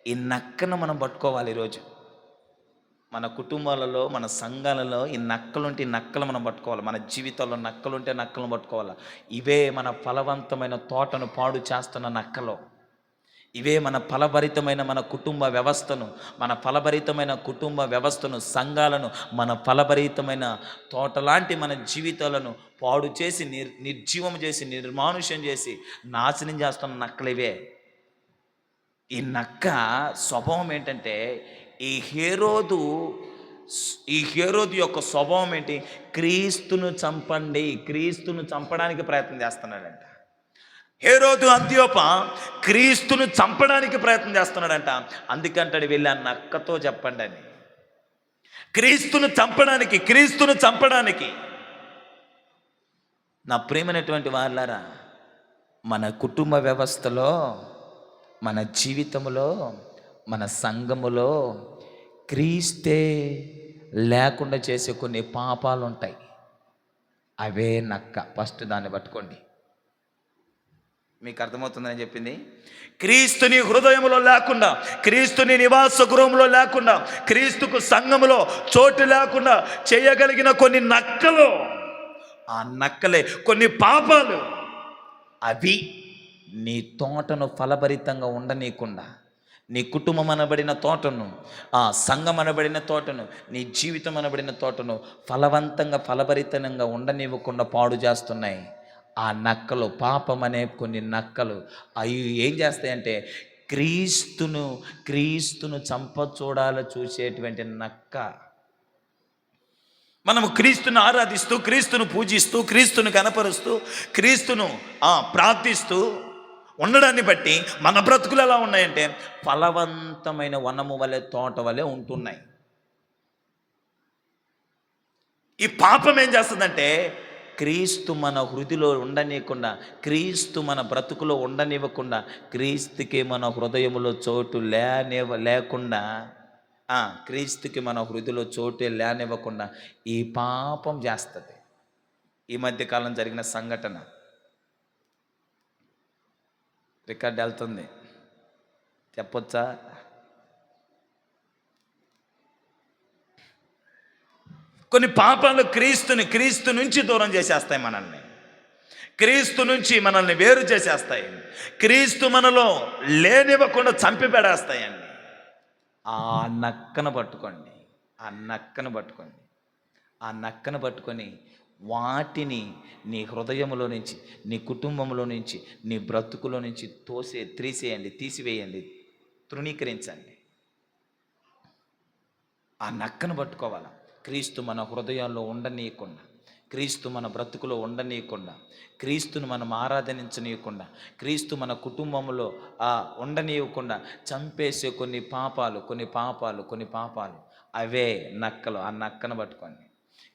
ఈ నక్కను మనం పట్టుకోవాలి. ఈరోజు మన కుటుంబాలలో, మన సంఘాలలో ఈ నక్కలుంటే ఈ నక్కలు మనం పట్టుకోవాలి. మన జీవితంలో నక్కలుంటే నక్కలను పట్టుకోవాలి. ఇవే మన ఫలవంతమైన తోటను పాడు చేస్తున్న నక్కలు. ఇవే మన ఫలభరితమైన మన కుటుంబ వ్యవస్థను, మన ఫలభరితమైన కుటుంబ వ్యవస్థను, సంఘాలను, మన ఫలభరితమైన తోటలాంటి మన జీవితాలను పాడు చేసి, నిర్జీవం చేసి, నిర్మానుష్యం చేసి నాశనం చేస్తున్న నక్కలు ఇవే. ఈ నక్క స్వభావం ఏంటంటే, ఈ హేరోదు యొక్క స్వభావం ఏంటి? క్రీస్తును చంపండి, క్రీస్తును చంపడానికి ప్రయత్నం చేస్తున్నాడంట. హేరోదు అంతియోప క్రీస్తును చంపడానికి ప్రయత్నం చేస్తున్నాడంట. అందుకంటాడు, వెళ్ళి ఆ నక్కతో చెప్పండి అని. క్రీస్తును చంపడానికి. నా ప్రియమైనటువంటి వాళ్ళారా, మన కుటుంబ వ్యవస్థలో, మన జీవితంలో, మన సంఘములో క్రీస్తే లేకుండా చేసే కొన్ని పాపాలు ఉంటాయి. అవే నక్క. ఫస్ట్ దాన్ని పట్టుకోండి. మీకు అర్థమవుతుందని చెప్పింది. క్రీస్తుని హృదయంలో లేకుండా, క్రీస్తుని నివాస గృహంలో లేకుండా, క్రీస్తుకు సంఘములో చోటు లేకుండా చేయగలిగిన కొన్ని నక్కలు, ఆ నక్కలే కొన్ని పాపాలు. అవి నీ తోటను ఫలభరితంగా ఉండనీయకుండా, నీ కుటుంబం అనబడిన తోటను, ఆ సంఘం అనబడిన తోటను, నీ జీవితం అనబడిన తోటను ఫలవంతంగా, ఫలభరితంగా ఉండనివ్వకుండా పాడు చేస్తున్నాయి ఆ నక్కలు. పాపం అనే కొన్ని నక్కలు అవి ఏం చేస్తాయంటే, క్రీస్తును చంపచూడాల చూసేటువంటి నక్క. మనము క్రీస్తును ఆరాధిస్తూ, క్రీస్తును పూజిస్తూ, క్రీస్తును కనపరుస్తూ, క్రీస్తును ప్రార్థిస్తూ ఉండడాన్ని బట్టి మన బ్రతుకులు ఎలా ఉన్నాయంటే, ఫలవంతమైన వనము వలె, తోట వలె ఉంటున్నాయి. ఈ పాపం ఏం చేస్తుందంటే, క్రీస్తు మన హృదిలో ఉండనీయకుండా, క్రీస్తు మన బ్రతుకులో ఉండనివ్వకుండా, క్రీస్తుకి మన హృదయంలో చోటు లేకుండా, క్రీస్తుకి మన హృదిలో చోటు లేనివ్వకుండా ఈ పాపం చేస్తుంది. ఈ మధ్యకాలం జరిగిన సంఘటన రికార్డ్ వెళ్తుంది, చెప్పొచ్చా? కొన్ని పాపాలు క్రీస్తు నుంచి దూరం చేసేస్తాయి మనల్ని. క్రీస్తు నుంచి మనల్ని వేరు చేసేస్తాయి. క్రీస్తు మనలో లేనివ్వకుండా చంపి పెడేస్తాయండి. ఆ నక్కను పట్టుకోండి. ఆ నక్కను పట్టుకొని వాటిని నీ హృదయంలో నుంచి, నీ కుటుంబంలో నుంచి, నీ బ్రతుకులో నుంచి తీసివేయండి, తృణీకరించండి. ఆ నక్కను పట్టుకోవాలా. క్రీస్తు మన హృదయాల్లో ఉండనీయకుండా, క్రీస్తు మన బ్రతుకులో ఉండనీయకుండా, క్రీస్తును మనం ఆరాధనించనీయకుండా, క్రీస్తు మన కుటుంబంలో ఉండనీయకుండా చంపేసే కొన్ని పాపాలు అవే నక్కలు. ఆ నక్కను పట్టుకోండి.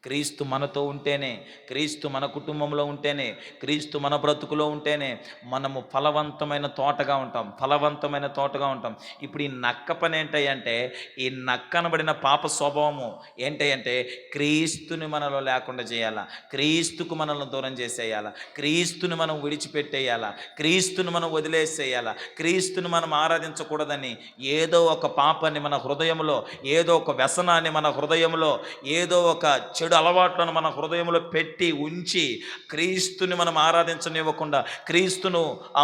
క్రీస్తు మనతో ఉంటేనే, క్రీస్తు మన కుటుంబంలో ఉంటేనే, క్రీస్తు మన బ్రతుకులో ఉంటేనే మనము ఫలవంతమైన తోటగా ఉంటాం, ఫలవంతమైన తోటగా ఉంటాం. ఇప్పుడు ఈ నక్క పని ఏంటంటే, ఈ నక్కనబడిన పాప స్వభావము ఏంటంటే క్రీస్తుని మనలో లేకుండా చేయాలా, క్రీస్తుకు మనల్ని దూరం చేసేయాలా, క్రీస్తుని మనం విడిచిపెట్టేయాలా, క్రీస్తుని మనం వదిలేసేయాలా, క్రీస్తుని మనం ఆరాధించకూడదని ఏదో ఒక పాపాన్ని మన హృదయంలో, ఏదో ఒక వ్యసనాన్ని మన హృదయంలో, ఏదో ఒక చెడు అలవాట్లను మన హృదయంలో పెట్టి ఉంచి క్రీస్తుని మనం ఆరాధించనివ్వకుండా, క్రీస్తును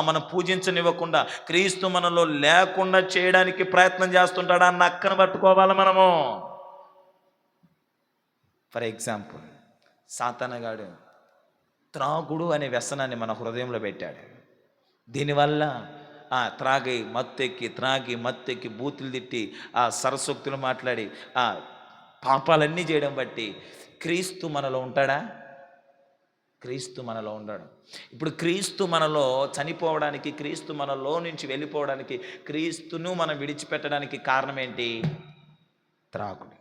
మనం పూజించనివ్వకుండా, క్రీస్తు మనలో లేకుండా చేయడానికి ప్రయత్నం చేస్తుంటాడు. ఆ నక్కను పట్టుకోవాలి మనము. ఫర్ ఎగ్జాంపుల్, సాతానగాడు త్రాగుడు అనే వ్యసనాన్ని మన హృదయంలో పెట్టాడు. దీనివల్ల త్రాగి మత్తెక్కి బూతులు తిట్టి సరసోక్తులు మాట్లాడి పాపాలన్నీ చేయడం బట్టి క్రీస్తు మనలో ఉంటాడా? క్రీస్తు మనలో ఉండడు. ఇప్పుడు క్రీస్తు మనలో చనిపోవడానికి, క్రీస్తు మనలో నుంచి వెళ్ళిపోవడానికి, క్రీస్తును మనం విడిచిపెట్టడానికి కారణం ఏంటి? త్రాగుడు.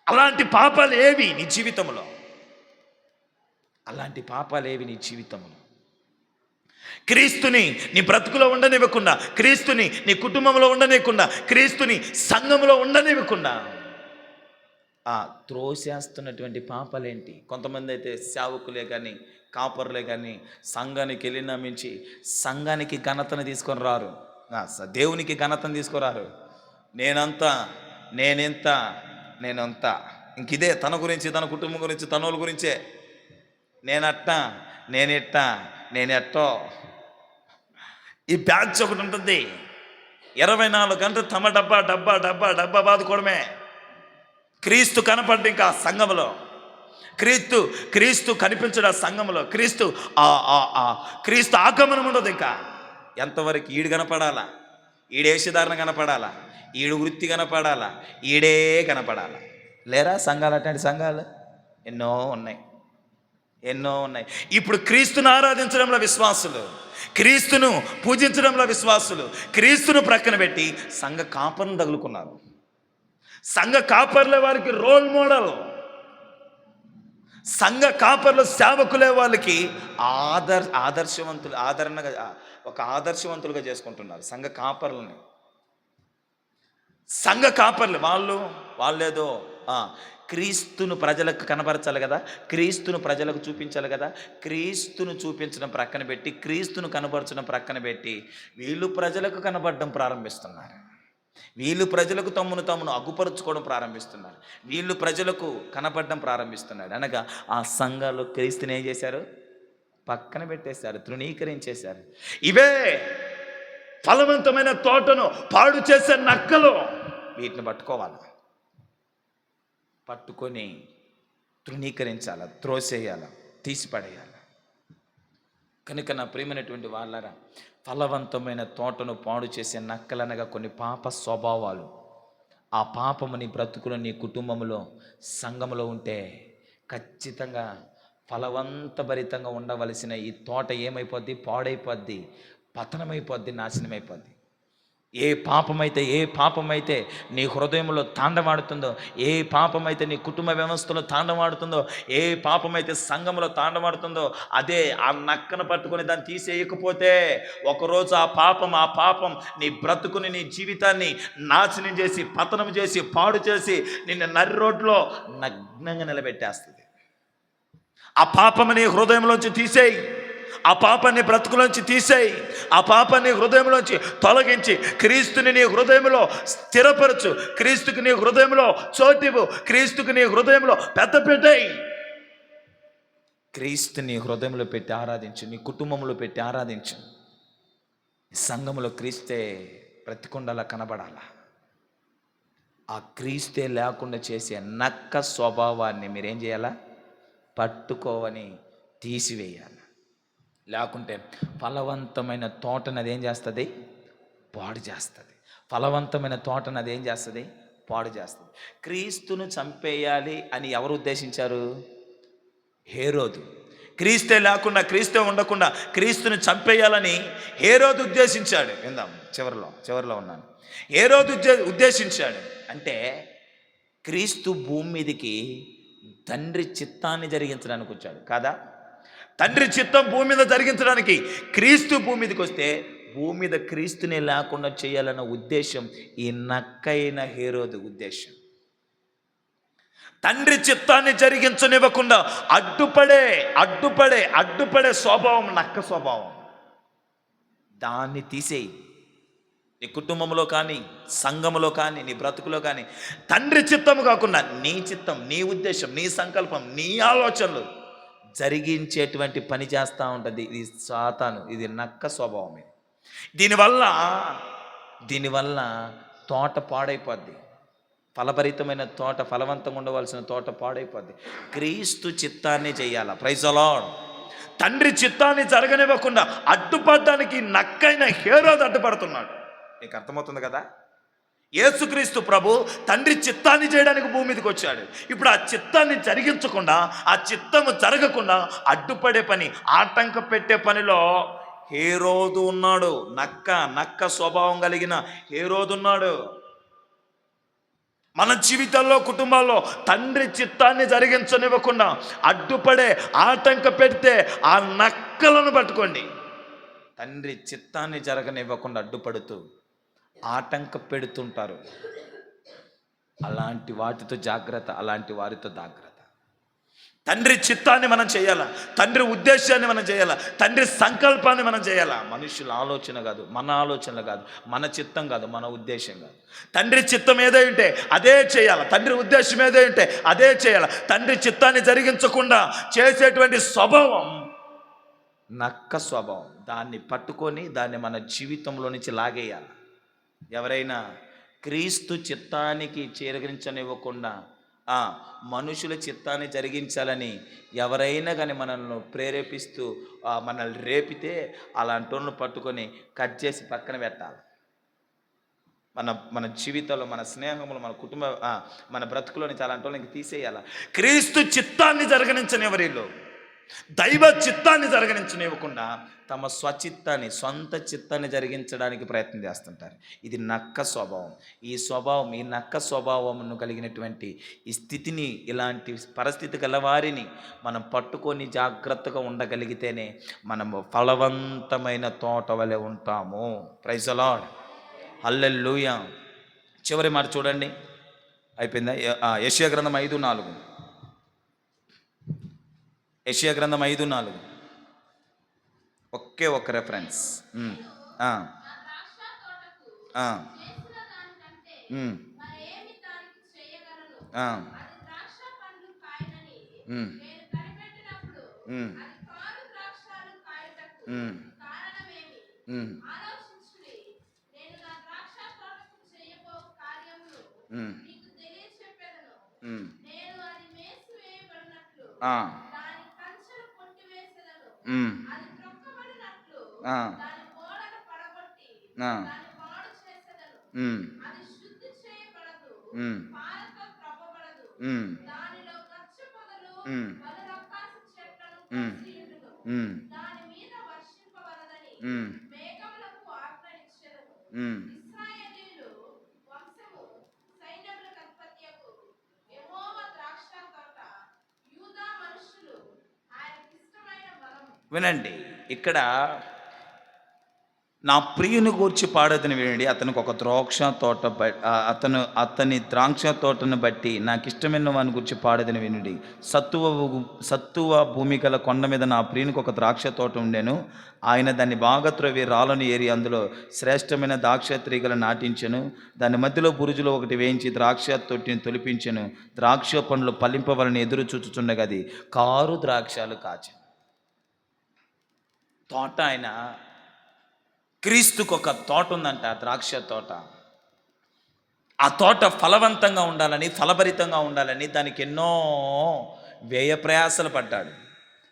అలాంటి పాపాలు ఏవి నీ జీవితంలో? అలాంటి పాపాలు ఏవి నీ జీవితంలో? క్రీస్తుని నీ బ్రతుకులో ఉండనివ్వకుండా, క్రీస్తుని నీ కుటుంబంలో ఉండనివ్వకుండా, క్రీస్తుని సంఘంలో ఉండనివ్వకుండా త్రోసేస్తున్నటువంటి పాపాలేంటి? కొంతమంది అయితే సేవకులే కానీ, కాపర్లే కానీ సంఘానికి వెళ్ళినా మించి సంఘానికి ఘనతను తీసుకొని రారు, దేవునికి ఘనతను తీసుకురారు. నేనంతా, నేనంతా ఇంకిదే తన గురించి, తన కుటుంబం గురించి, తనోళ్ళ గురించే. నేనట్టా, నేనెట్టో. ఈ బ్యాచ్ ఒకటి ఉంటుంది, 24 గంటలు తమ డబ్బా బాదుకోవడమే. క్రీస్తు కనపడ్డ ఇంకా సంఘంలో, క్రీస్తు కనిపించడు ఆ సంఘంలో, క్రీస్తు ఆగమనం ఉండదు. ఇంకా ఎంతవరకు ఈడు కనపడాలా, ఈడేషధారణ కనపడాలా, ఈడు వృత్తి కనపడాలా, ఈడే కనపడాలా? లేరా సంఘాలు? అట్లాంటి సంఘాలు ఎన్నో ఉన్నాయి. ఇప్పుడు క్రీస్తును ఆరాధించడంలో విశ్వాసులు, క్రీస్తును పూజించడంలో విశ్వాసులు క్రీస్తును ప్రక్కన పెట్టి సంఘ కాపర్లను తగులుకున్నారు. సంఘ కాపర్లే వారికి రోల్ మోడల్. సంఘ కాపర్లు, సేవకులే వాళ్ళకి ఆదర్శవంతులుగా చేసుకుంటున్నారు సంఘ కాపర్లని. సంఘ కాపర్లు వాళ్ళేదో క్రీస్తును ప్రజలకు కనబరచాలి కదా, క్రీస్తును ప్రజలకు చూపించాలి కదా. క్రీస్తును చూపించడం ప్రక్కన పెట్టి, క్రీస్తును కనబరచడం ప్రక్కన పెట్టి వీళ్ళు ప్రజలకు కనబడడం ప్రారంభిస్తున్నారు. వీళ్ళు ప్రజలకు తమ్మును అగుపరుచుకోవడం ప్రారంభిస్తున్నారు. వీళ్ళు ప్రజలకు కనపడడం ప్రారంభిస్తున్నాడు. అనగా ఆ సంఘాలు క్రీస్తుని ఏం చేశారు? పక్కన పెట్టేశారు, తృణీకరించేశారు. ఇవే ఫలవంతమైన తోటను పాడు చేసే నక్కలు. వీటిని పట్టుకొని తృణీకరించాల, త్రోసేయాల, తీసిపడేయాల. కనుక నా ప్రియమైనటువంటి వాళ్ళరా, ఫలవంతమైన తోటను పాడు చేసే నక్కలనగా కొన్ని పాప స్వభావాలు, ఆ పాపము నీ బ్రతుకులో, నీ కుటుంబంలో, సంఘంలో ఉంటే ఖచ్చితంగా ఫలవంతభరితంగా ఉండవలసిన ఈ తోట ఏమైపోద్ది? పాడైపోద్ది, పతనమైపోద్ది, నాశనమైపోద్ది. ఏ పాపమైతే నీ హృదయంలో తాండవాడుతుందో, ఏ పాపమైతే నీ కుటుంబ వ్యవస్థలో తాండవాడుతుందో, ఏ పాపమైతే సంఘంలో తాండవాడుతుందో, అదే ఆ నక్కను పట్టుకొని దాన్ని తీసేయకపోతే ఒకరోజు ఆ పాపం నీ బ్రతుకుని, నీ జీవితాన్ని నాశనం చేసి, పతనం చేసి, పాడు చేసి నిన్ను నర్రి రోడ్లో నగ్నంగా నిలబెట్టేస్తుంది. ఆ పాపం నీ హృదయంలోంచి తీసేయి, ఆ పాపాన్ని బ్రతుకులోంచి తీసేయి, ఆ పాపాన్ని హృదయంలోంచి తొలగించి క్రీస్తుని నీ హృదయంలో స్థిరపరచు, క్రీస్తుకి నీ హృదయంలో చోటివు, క్రీస్తుకి నీ హృదయంలో పెద్ద పెట్టేయి. క్రీస్తుని హృదయంలో పెట్టి ఆరాధించు, నీ కుటుంబంలో పెట్టి ఆరాధించు. సంఘంలో క్రీస్తే బ్రతికొండలా కనబడాలా. ఆ క్రీస్తే లేకుండా చేసే నక్క స్వభావాన్ని మీరేం చేయాలా? పట్టుకోవని తీసివేయాలి. లేకుంటే ఫలవంతమైన తోటను అదేం చేస్తుంది? పాడు చేస్తుంది. ఫలవంతమైన తోటను అదేం చేస్తుంది? పాడు చేస్తుంది. క్రీస్తును చంపేయాలి అని ఎవరు ఉద్దేశించారు? హేరోదు. క్రీస్తే లేకుండా, క్రీస్తే ఉండకుండా క్రీస్తుని చంపేయాలని హేరోదు ఉద్దేశించాడు. విందాం, చివరిలో ఉన్నాను. హేరోదు ఉద్దేశించాడు. అంటే క్రీస్తు భూమి మీదకి తండ్రి చిత్తాన్ని జరిగించడానికి వచ్చాడు కాదా? తండ్రి చిత్తం భూమి మీద జరిగించడానికి క్రీస్తు భూమి మీదకి వస్తే భూమి మీద క్రీస్తుని లేకుండా చేయాలన్న ఉద్దేశం ఈ నక్కైన హేరోదు ఉద్దేశం. తండ్రి చిత్తాన్ని జరిగించనివ్వకుండా అడ్డుపడే స్వభావం నక్క స్వభావం. దాన్ని తీసేయి. నీ కుటుంబంలో కానీ, సంఘములో కానీ, నీ బ్రతుకులో కానీ తండ్రి చిత్తము కాకుండా నీ చిత్తం, నీ ఉద్దేశం, నీ సంకల్పం, నీ ఆలోచనలు జరిగించేటువంటి పని చేస్తూ ఉంటుంది ఇది సాతాను. ఇది నక్క స్వభావం. దీనివల్ల తోట పాడైపోద్ది. ఫలభరితమైన తోట, ఫలవంతంగా ఉండవలసిన తోట పాడైపోద్ది. క్రీస్తు చిత్తాన్ని చేయాల. Praise the lord. తండ్రి చిత్తాన్ని జరగనివ్వకుండా అడ్డుపడడానికి నక్కైన హేరోదు అడ్డుపడుతున్నాడు. నీకు అర్థమవుతుంది కదా? యేసుక్రీస్తు ప్రభు తండ్రి చిత్తాన్ని చేయడానికి భూమి మీదకి వచ్చాడు. ఇప్పుడు ఆ చిత్తాన్ని జరిగించకుండా, ఆ చిత్తము జరగకుండా అడ్డుపడే పని, ఆటంక పెట్టే పనిలో హేరోదు ఉన్నాడు. నక్క స్వభావం కలిగిన హేరోదు ఉన్నాడు. మన జీవితాల్లో, కుటుంబాల్లో తండ్రి చిత్తాన్ని జరిగించనివ్వకుండా అడ్డుపడే, ఆటంక పెడితే ఆ నక్కలను పట్టుకోండి. తండ్రి చిత్తాన్ని జరగనివ్వకుండా అడ్డుపడుతూ ఆటంక పెడుతుంటారు. అలాంటి వాటితో జాగ్రత్త, అలాంటి వారితో జాగ్రత్త. తండ్రి చిత్తాన్ని మనం చేయాలా, తండ్రి ఉద్దేశాన్ని మనం చేయాలా, తండ్రి సంకల్పాన్ని మనం చేయాలా. మనుషుల ఆలోచన కాదు, మన ఆలోచనలు కాదు, మన చిత్తం కాదు, మన ఉద్దేశం కాదు. తండ్రి చిత్తం ఏదో ఉంటే అదే చేయాలి, తండ్రి ఉద్దేశం ఏదో ఉంటే అదే చేయాలి. తండ్రి చిత్తాన్ని జరిగించకుండా చేసేటువంటి స్వభావం నక్క స్వభావం. దాన్ని పట్టుకొని దాన్ని మన జీవితంలో నుంచి లాగేయాలి. ఎవరైనా క్రీస్తు చిత్తానికి చేరగించనివ్వకుండా మనుషుల చిత్తాన్ని జరిగించాలని ఎవరైనా కానీ మనల్ని ప్రేరేపిస్తూ మనల్ని రేపితే అలాంటి వాళ్ళని పట్టుకొని కట్ చేసి పక్కన పెట్టాలి. మన జీవితంలో, మన స్నేహములు, మన కుటుంబ, మన బ్రతుకులోని అలాంటి వాళ్ళకి తీసేయాలి. క్రీస్తు చిత్తాన్ని జరగనించనివ్వరిలో, దైవ చిత్తాన్ని జరగనించనివ్వకుండా తమ స్వచిత్తాన్ని, సొంత చిత్తాన్ని జరిగించడానికి ప్రయత్నం చేస్తుంటారు. ఇది నక్క స్వభావం. ఈ నక్క స్వభావమును కలిగినటువంటి ఈ స్థితిని, ఇలాంటి పరిస్థితి గల వారిని మనం పట్టుకొని జాగ్రత్తగా ఉండగలిగితేనే మనము ఫలవంతమైన తోట వలె ఉంటాము. Praise the Lord. హల్లెలూయా. చివరి మాట చూడండి, అయిపోయిందా? యెషయా గ్రంథం 5:4. యెషయా గ్రంథం 5:4 ఒకే ఒక రెఫరెన్స్. వినండి, ఇక్కడ నా ప్రియుని గూర్చి పాడేదని వినండి. అతనికి ఒక ద్రాక్ష తోట, అతని ద్రాక్ష తోటను బట్టి నాకు ఇష్టమైన వాని గురించి పాడేదని వినండి. సత్తువ భూమి గల కొండ మీద నా ప్రియునికి ఒక ద్రాక్ష తోట ఉండెను. ఆయన దాన్ని బాగా త్రవ్వి రాళ్ళను ఏరి అందులో శ్రేష్టమైన ద్రాక్ష తీగలు నాటించెను. దాని మధ్యలో బురుజులో ఒకటి వేయించి ద్రాక్ష తొట్టిని తొలిపించెను. ద్రాక్ష పండ్లు ఫలింపవలని ఎదురు చూచుచుండగా అది కారు ద్రాక్షలు కాచెను. తోట, ఆయన క్రీస్తుకు ఒక తోట ఉందంట, ద్రాక్ష తోట. ఆ తోట ఫలవంతంగా ఉండాలని, ఫలభరితంగా ఉండాలని దానికి ఎన్నో వ్యయ ప్రయాసలు పడ్డాడు.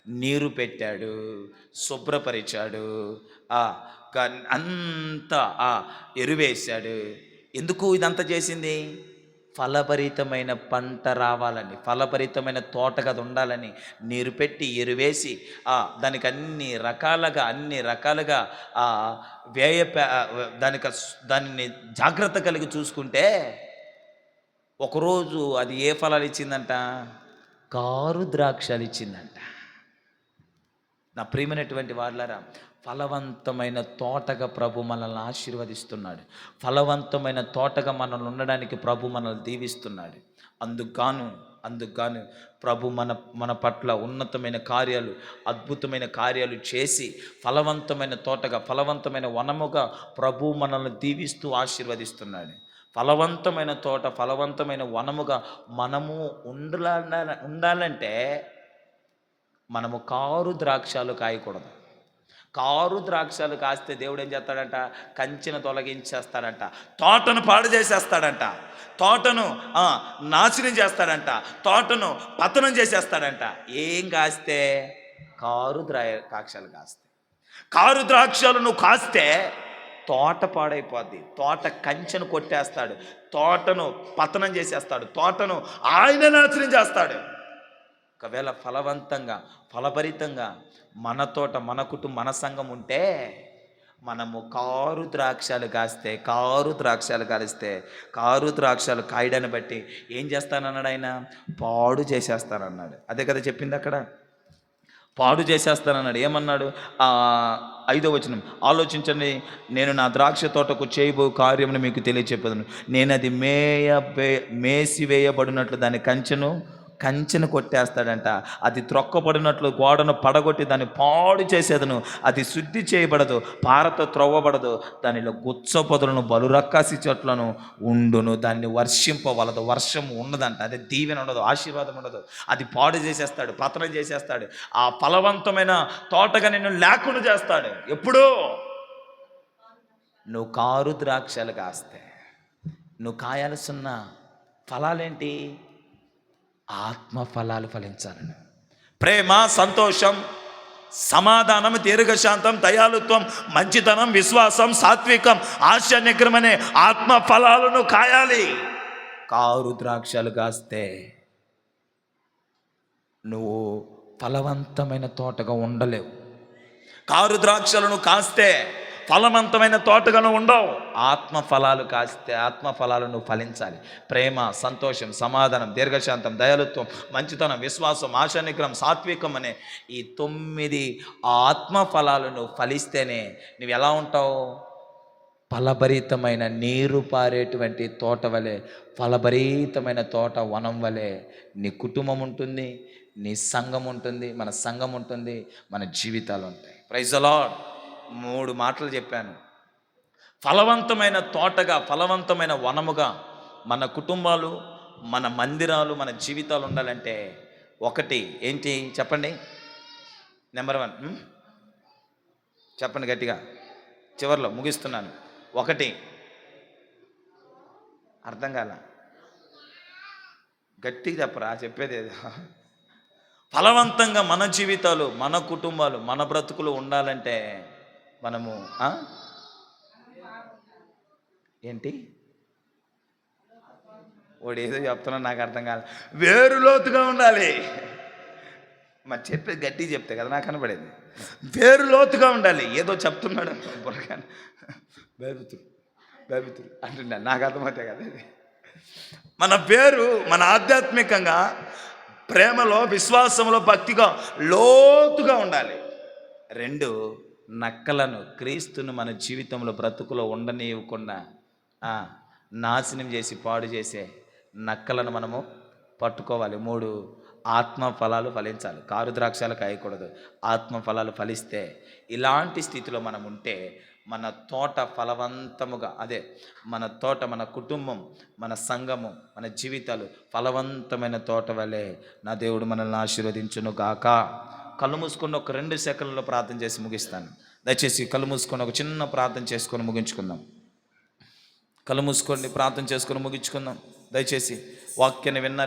నీరు పెట్టాడు, శుభ్రపరిచాడు, అంతా ఎరువేశాడు. ఎందుకు ఇదంతా చేసింది? ఫలభరితమైన పంట రావాలని, ఫలభరితమైన తోట కదా ఉండాలని నీరు పెట్టి, ఎరువేసి దానికి అన్ని రకాలుగా దాన్ని జాగ్రత్త కలిగి చూసుకుంటే ఒకరోజు అది ఏ ఫలాలు ఇచ్చిందంట? కారు ద్రాక్షలు ఇచ్చిందంట. నా ప్రియమైనటువంటి వాళ్ళారా, ఫలవంతమైన తోటగా ప్రభు మనల్ని ఆశీర్వదిస్తున్నాడు. ఫలవంతమైన తోటగా మనల్ని ఉండడానికి ప్రభు మనల్ని దీవిస్తున్నాడు. అందుకు ప్రభు మన పట్ల ఉన్నతమైన కార్యాలు, అద్భుతమైన కార్యాలు చేసి ఫలవంతమైన తోటగా, ఫలవంతమైన వనముగా ప్రభు మనల్ని దీవిస్తూ ఆశీర్వదిస్తున్నాడు. ఫలవంతమైన తోట, ఫలవంతమైన వనముగా మనము ఉండాలంటే మనము కారు ద్రాక్షలు కాయకూడదు. కారు ద్రాక్షలు కాస్తే దేవుడు ఏం చేస్తాడంట? కంచెను తొలగించేస్తాడంట, తోటను పాడు చేసేస్తాడంట, తోటను నాశనం చేస్తాడంట, తోటను పతనం చేసేస్తాడంట. ఏం కాస్తే? కారు ద్రాక్షలు కాస్తే. కారు ద్రాక్షలు నువ్వు కాస్తే తోట పాడైపోద్ది, తోట కంచెను కొట్టేస్తాడు, తోటను పతనం చేసేస్తాడు, తోటను ఆయన నాశనం చేస్తాడు. ఒకవేళ ఫలవంతంగా, ఫలభరితంగా మన తోట, మన కుటుంబం, మన సంఘం ఉంటే మనము కారు ద్రాక్షలు కాస్తే, కారు ద్రాక్షలు కాయడాన్ని బట్టి ఏం చేస్తానన్నాడు ఆయన? పాడు చేసేస్తానన్నాడు. అదే కదా చెప్పింది అక్కడ, పాడు చేసేస్తానన్నాడు. ఏమన్నాడు? 5వ వచనం, ఆలోచించండి. నేను నా ద్రాక్ష తోటకు చేయబో కార్యమును మీకు తెలియచెప్పదును. నేను అది మేసివేయబడినట్లు దాని కంచెను కొట్టేస్తాడంట. అది త్రొక్కబడినట్లు గోడను పడగొట్టి దాన్ని పాడు చేసేదను. అది శుద్ధి చేయబడదు, పారతో త్రవ్వబడదు. దానిలో గుచ్చ పొదలను, బలురక్కాసి చెట్లను ఉండును. దాన్ని వర్షింపవలదు, వర్షం ఉండదంట. అదే దీవెన ఉండదు, ఆశీర్వాదం ఉండదు. అది పాడు చేసేస్తాడు, పతనం చేసేస్తాడు. ఆ ఫలవంతమైన తోటగా నిన్ను లేకుండా చేస్తాడు. ఎప్పుడూ నువ్వు కారు ద్రాక్షలు కాస్తే నువ్వు కాయాల్సిన ఫలాలేంటి? ఆత్మ ఫలాలు ఫలించాలని. ప్రేమ, సంతోషం, సమాధానం, దీర్ఘశాంతం, దయాళుత్వం, మంచితనం, విశ్వాసం, సాత్వికం, ఆశ, నిగ్రహం అనే ఆత్మ ఫలాలను కాయాలి. కారు ద్రాక్షలు కాస్తే నువ్వు ఫలవంతమైన తోటగా ఉండలేవు. కారు ద్రాక్షలను కాస్తే ఫలవంతమైన తోటగాను ఉండవు. ఆత్మ ఫలాలు కాస్తే ఆత్మ ఫలాలను ఫలించాలి. ప్రేమ, సంతోషం, సమాధానం, దీర్ఘశాంతం, దయాళుత్వం, మంచితనం, విశ్వాసం, ఆశ, నిగ్రహం, సాత్వికం అనే ఈ 9 ఆత్మ ఫలాలను ఫలిస్తేనే నువ్వు ఎలా ఉంటావు? ఫలభరితమైన నీరు పారేటువంటి తోట వలె, ఫలభరితమైన తోట వనం వలె నీ కుటుంబం ఉంటుంది, నీ సంఘం ఉంటుంది, మన సంఘం ఉంటుంది, మన జీవితాలు ఉంటాయి. Praise the lord. 3 మాటలు చెప్పాను. ఫలవంతమైన తోటగా, ఫలవంతమైన వనముగా మన కుటుంబాలు, మన మందిరాలు, మన జీవితాలు ఉండాలంటే ఒకటి ఏంటి చెప్పండి? నెంబర్ 1 చెప్పండి గట్టిగా, చివరిలో ముగిస్తున్నాను. 1 అర్థం కాల, గట్టిగా చెప్పరా, చెప్పేది ఏదో. ఫలవంతంగా మన జీవితాలు, మన కుటుంబాలు, మన బ్రతుకులు ఉండాలంటే మనము ఏంటి వాడు ఏదో చెప్తున్నా, నాకు అర్థం కాదు. వేరు లోతుగా ఉండాలి. మరి చెప్పేది గట్టిగా చెప్తే కదా నాకు కనబడేది. వేరు లోతుగా ఉండాలి. ఏదో చెప్తున్నాడు బుర్రగాని, బైబితురు అంటున్నాను, నాకు అర్థమవుతాయి కదా. ఇది మన పేరు, మన ఆధ్యాత్మికంగా, ప్రేమలో, విశ్వాసంలో, భక్తిగా లోతుగా ఉండాలి. 2 నక్కలను, క్రీస్తును మన జీవితంలో, బ్రతుకులో ఉండనివ్వకుండా నాశనం చేసి పాడు చేసే నక్కలను మనము పట్టుకోవాలి. 3 ఆత్మ ఫలాలు ఫలించాలి. కారు ద్రాక్షలు కాయకూడదు, ఆత్మ ఫలాలు ఫలిస్తే ఇలాంటి స్థితిలో మనం ఉంటే మన తోట ఫలవంతముగా, అదే మన తోట, మన కుటుంబం, మన సంఘము, మన జీవితాలు ఫలవంతమైన తోట వలె నా దేవుడు మనల్ని ఆశీర్వదించును గాక. కళ్ళు మూసుకొని ఒక 2 సెకండ్లలో ప్రార్థన చేసి ముగిస్తాను. దయచేసి కళ్ళు మూసుకొని ఒక చిన్న ప్రార్థన చేసుకొని ముగించుకుందాం. కళ్ళు మూసుకోండి, ప్రార్థన చేసుకొని ముగించుకుందాం. దయచేసి వాక్యాన్ని విన్న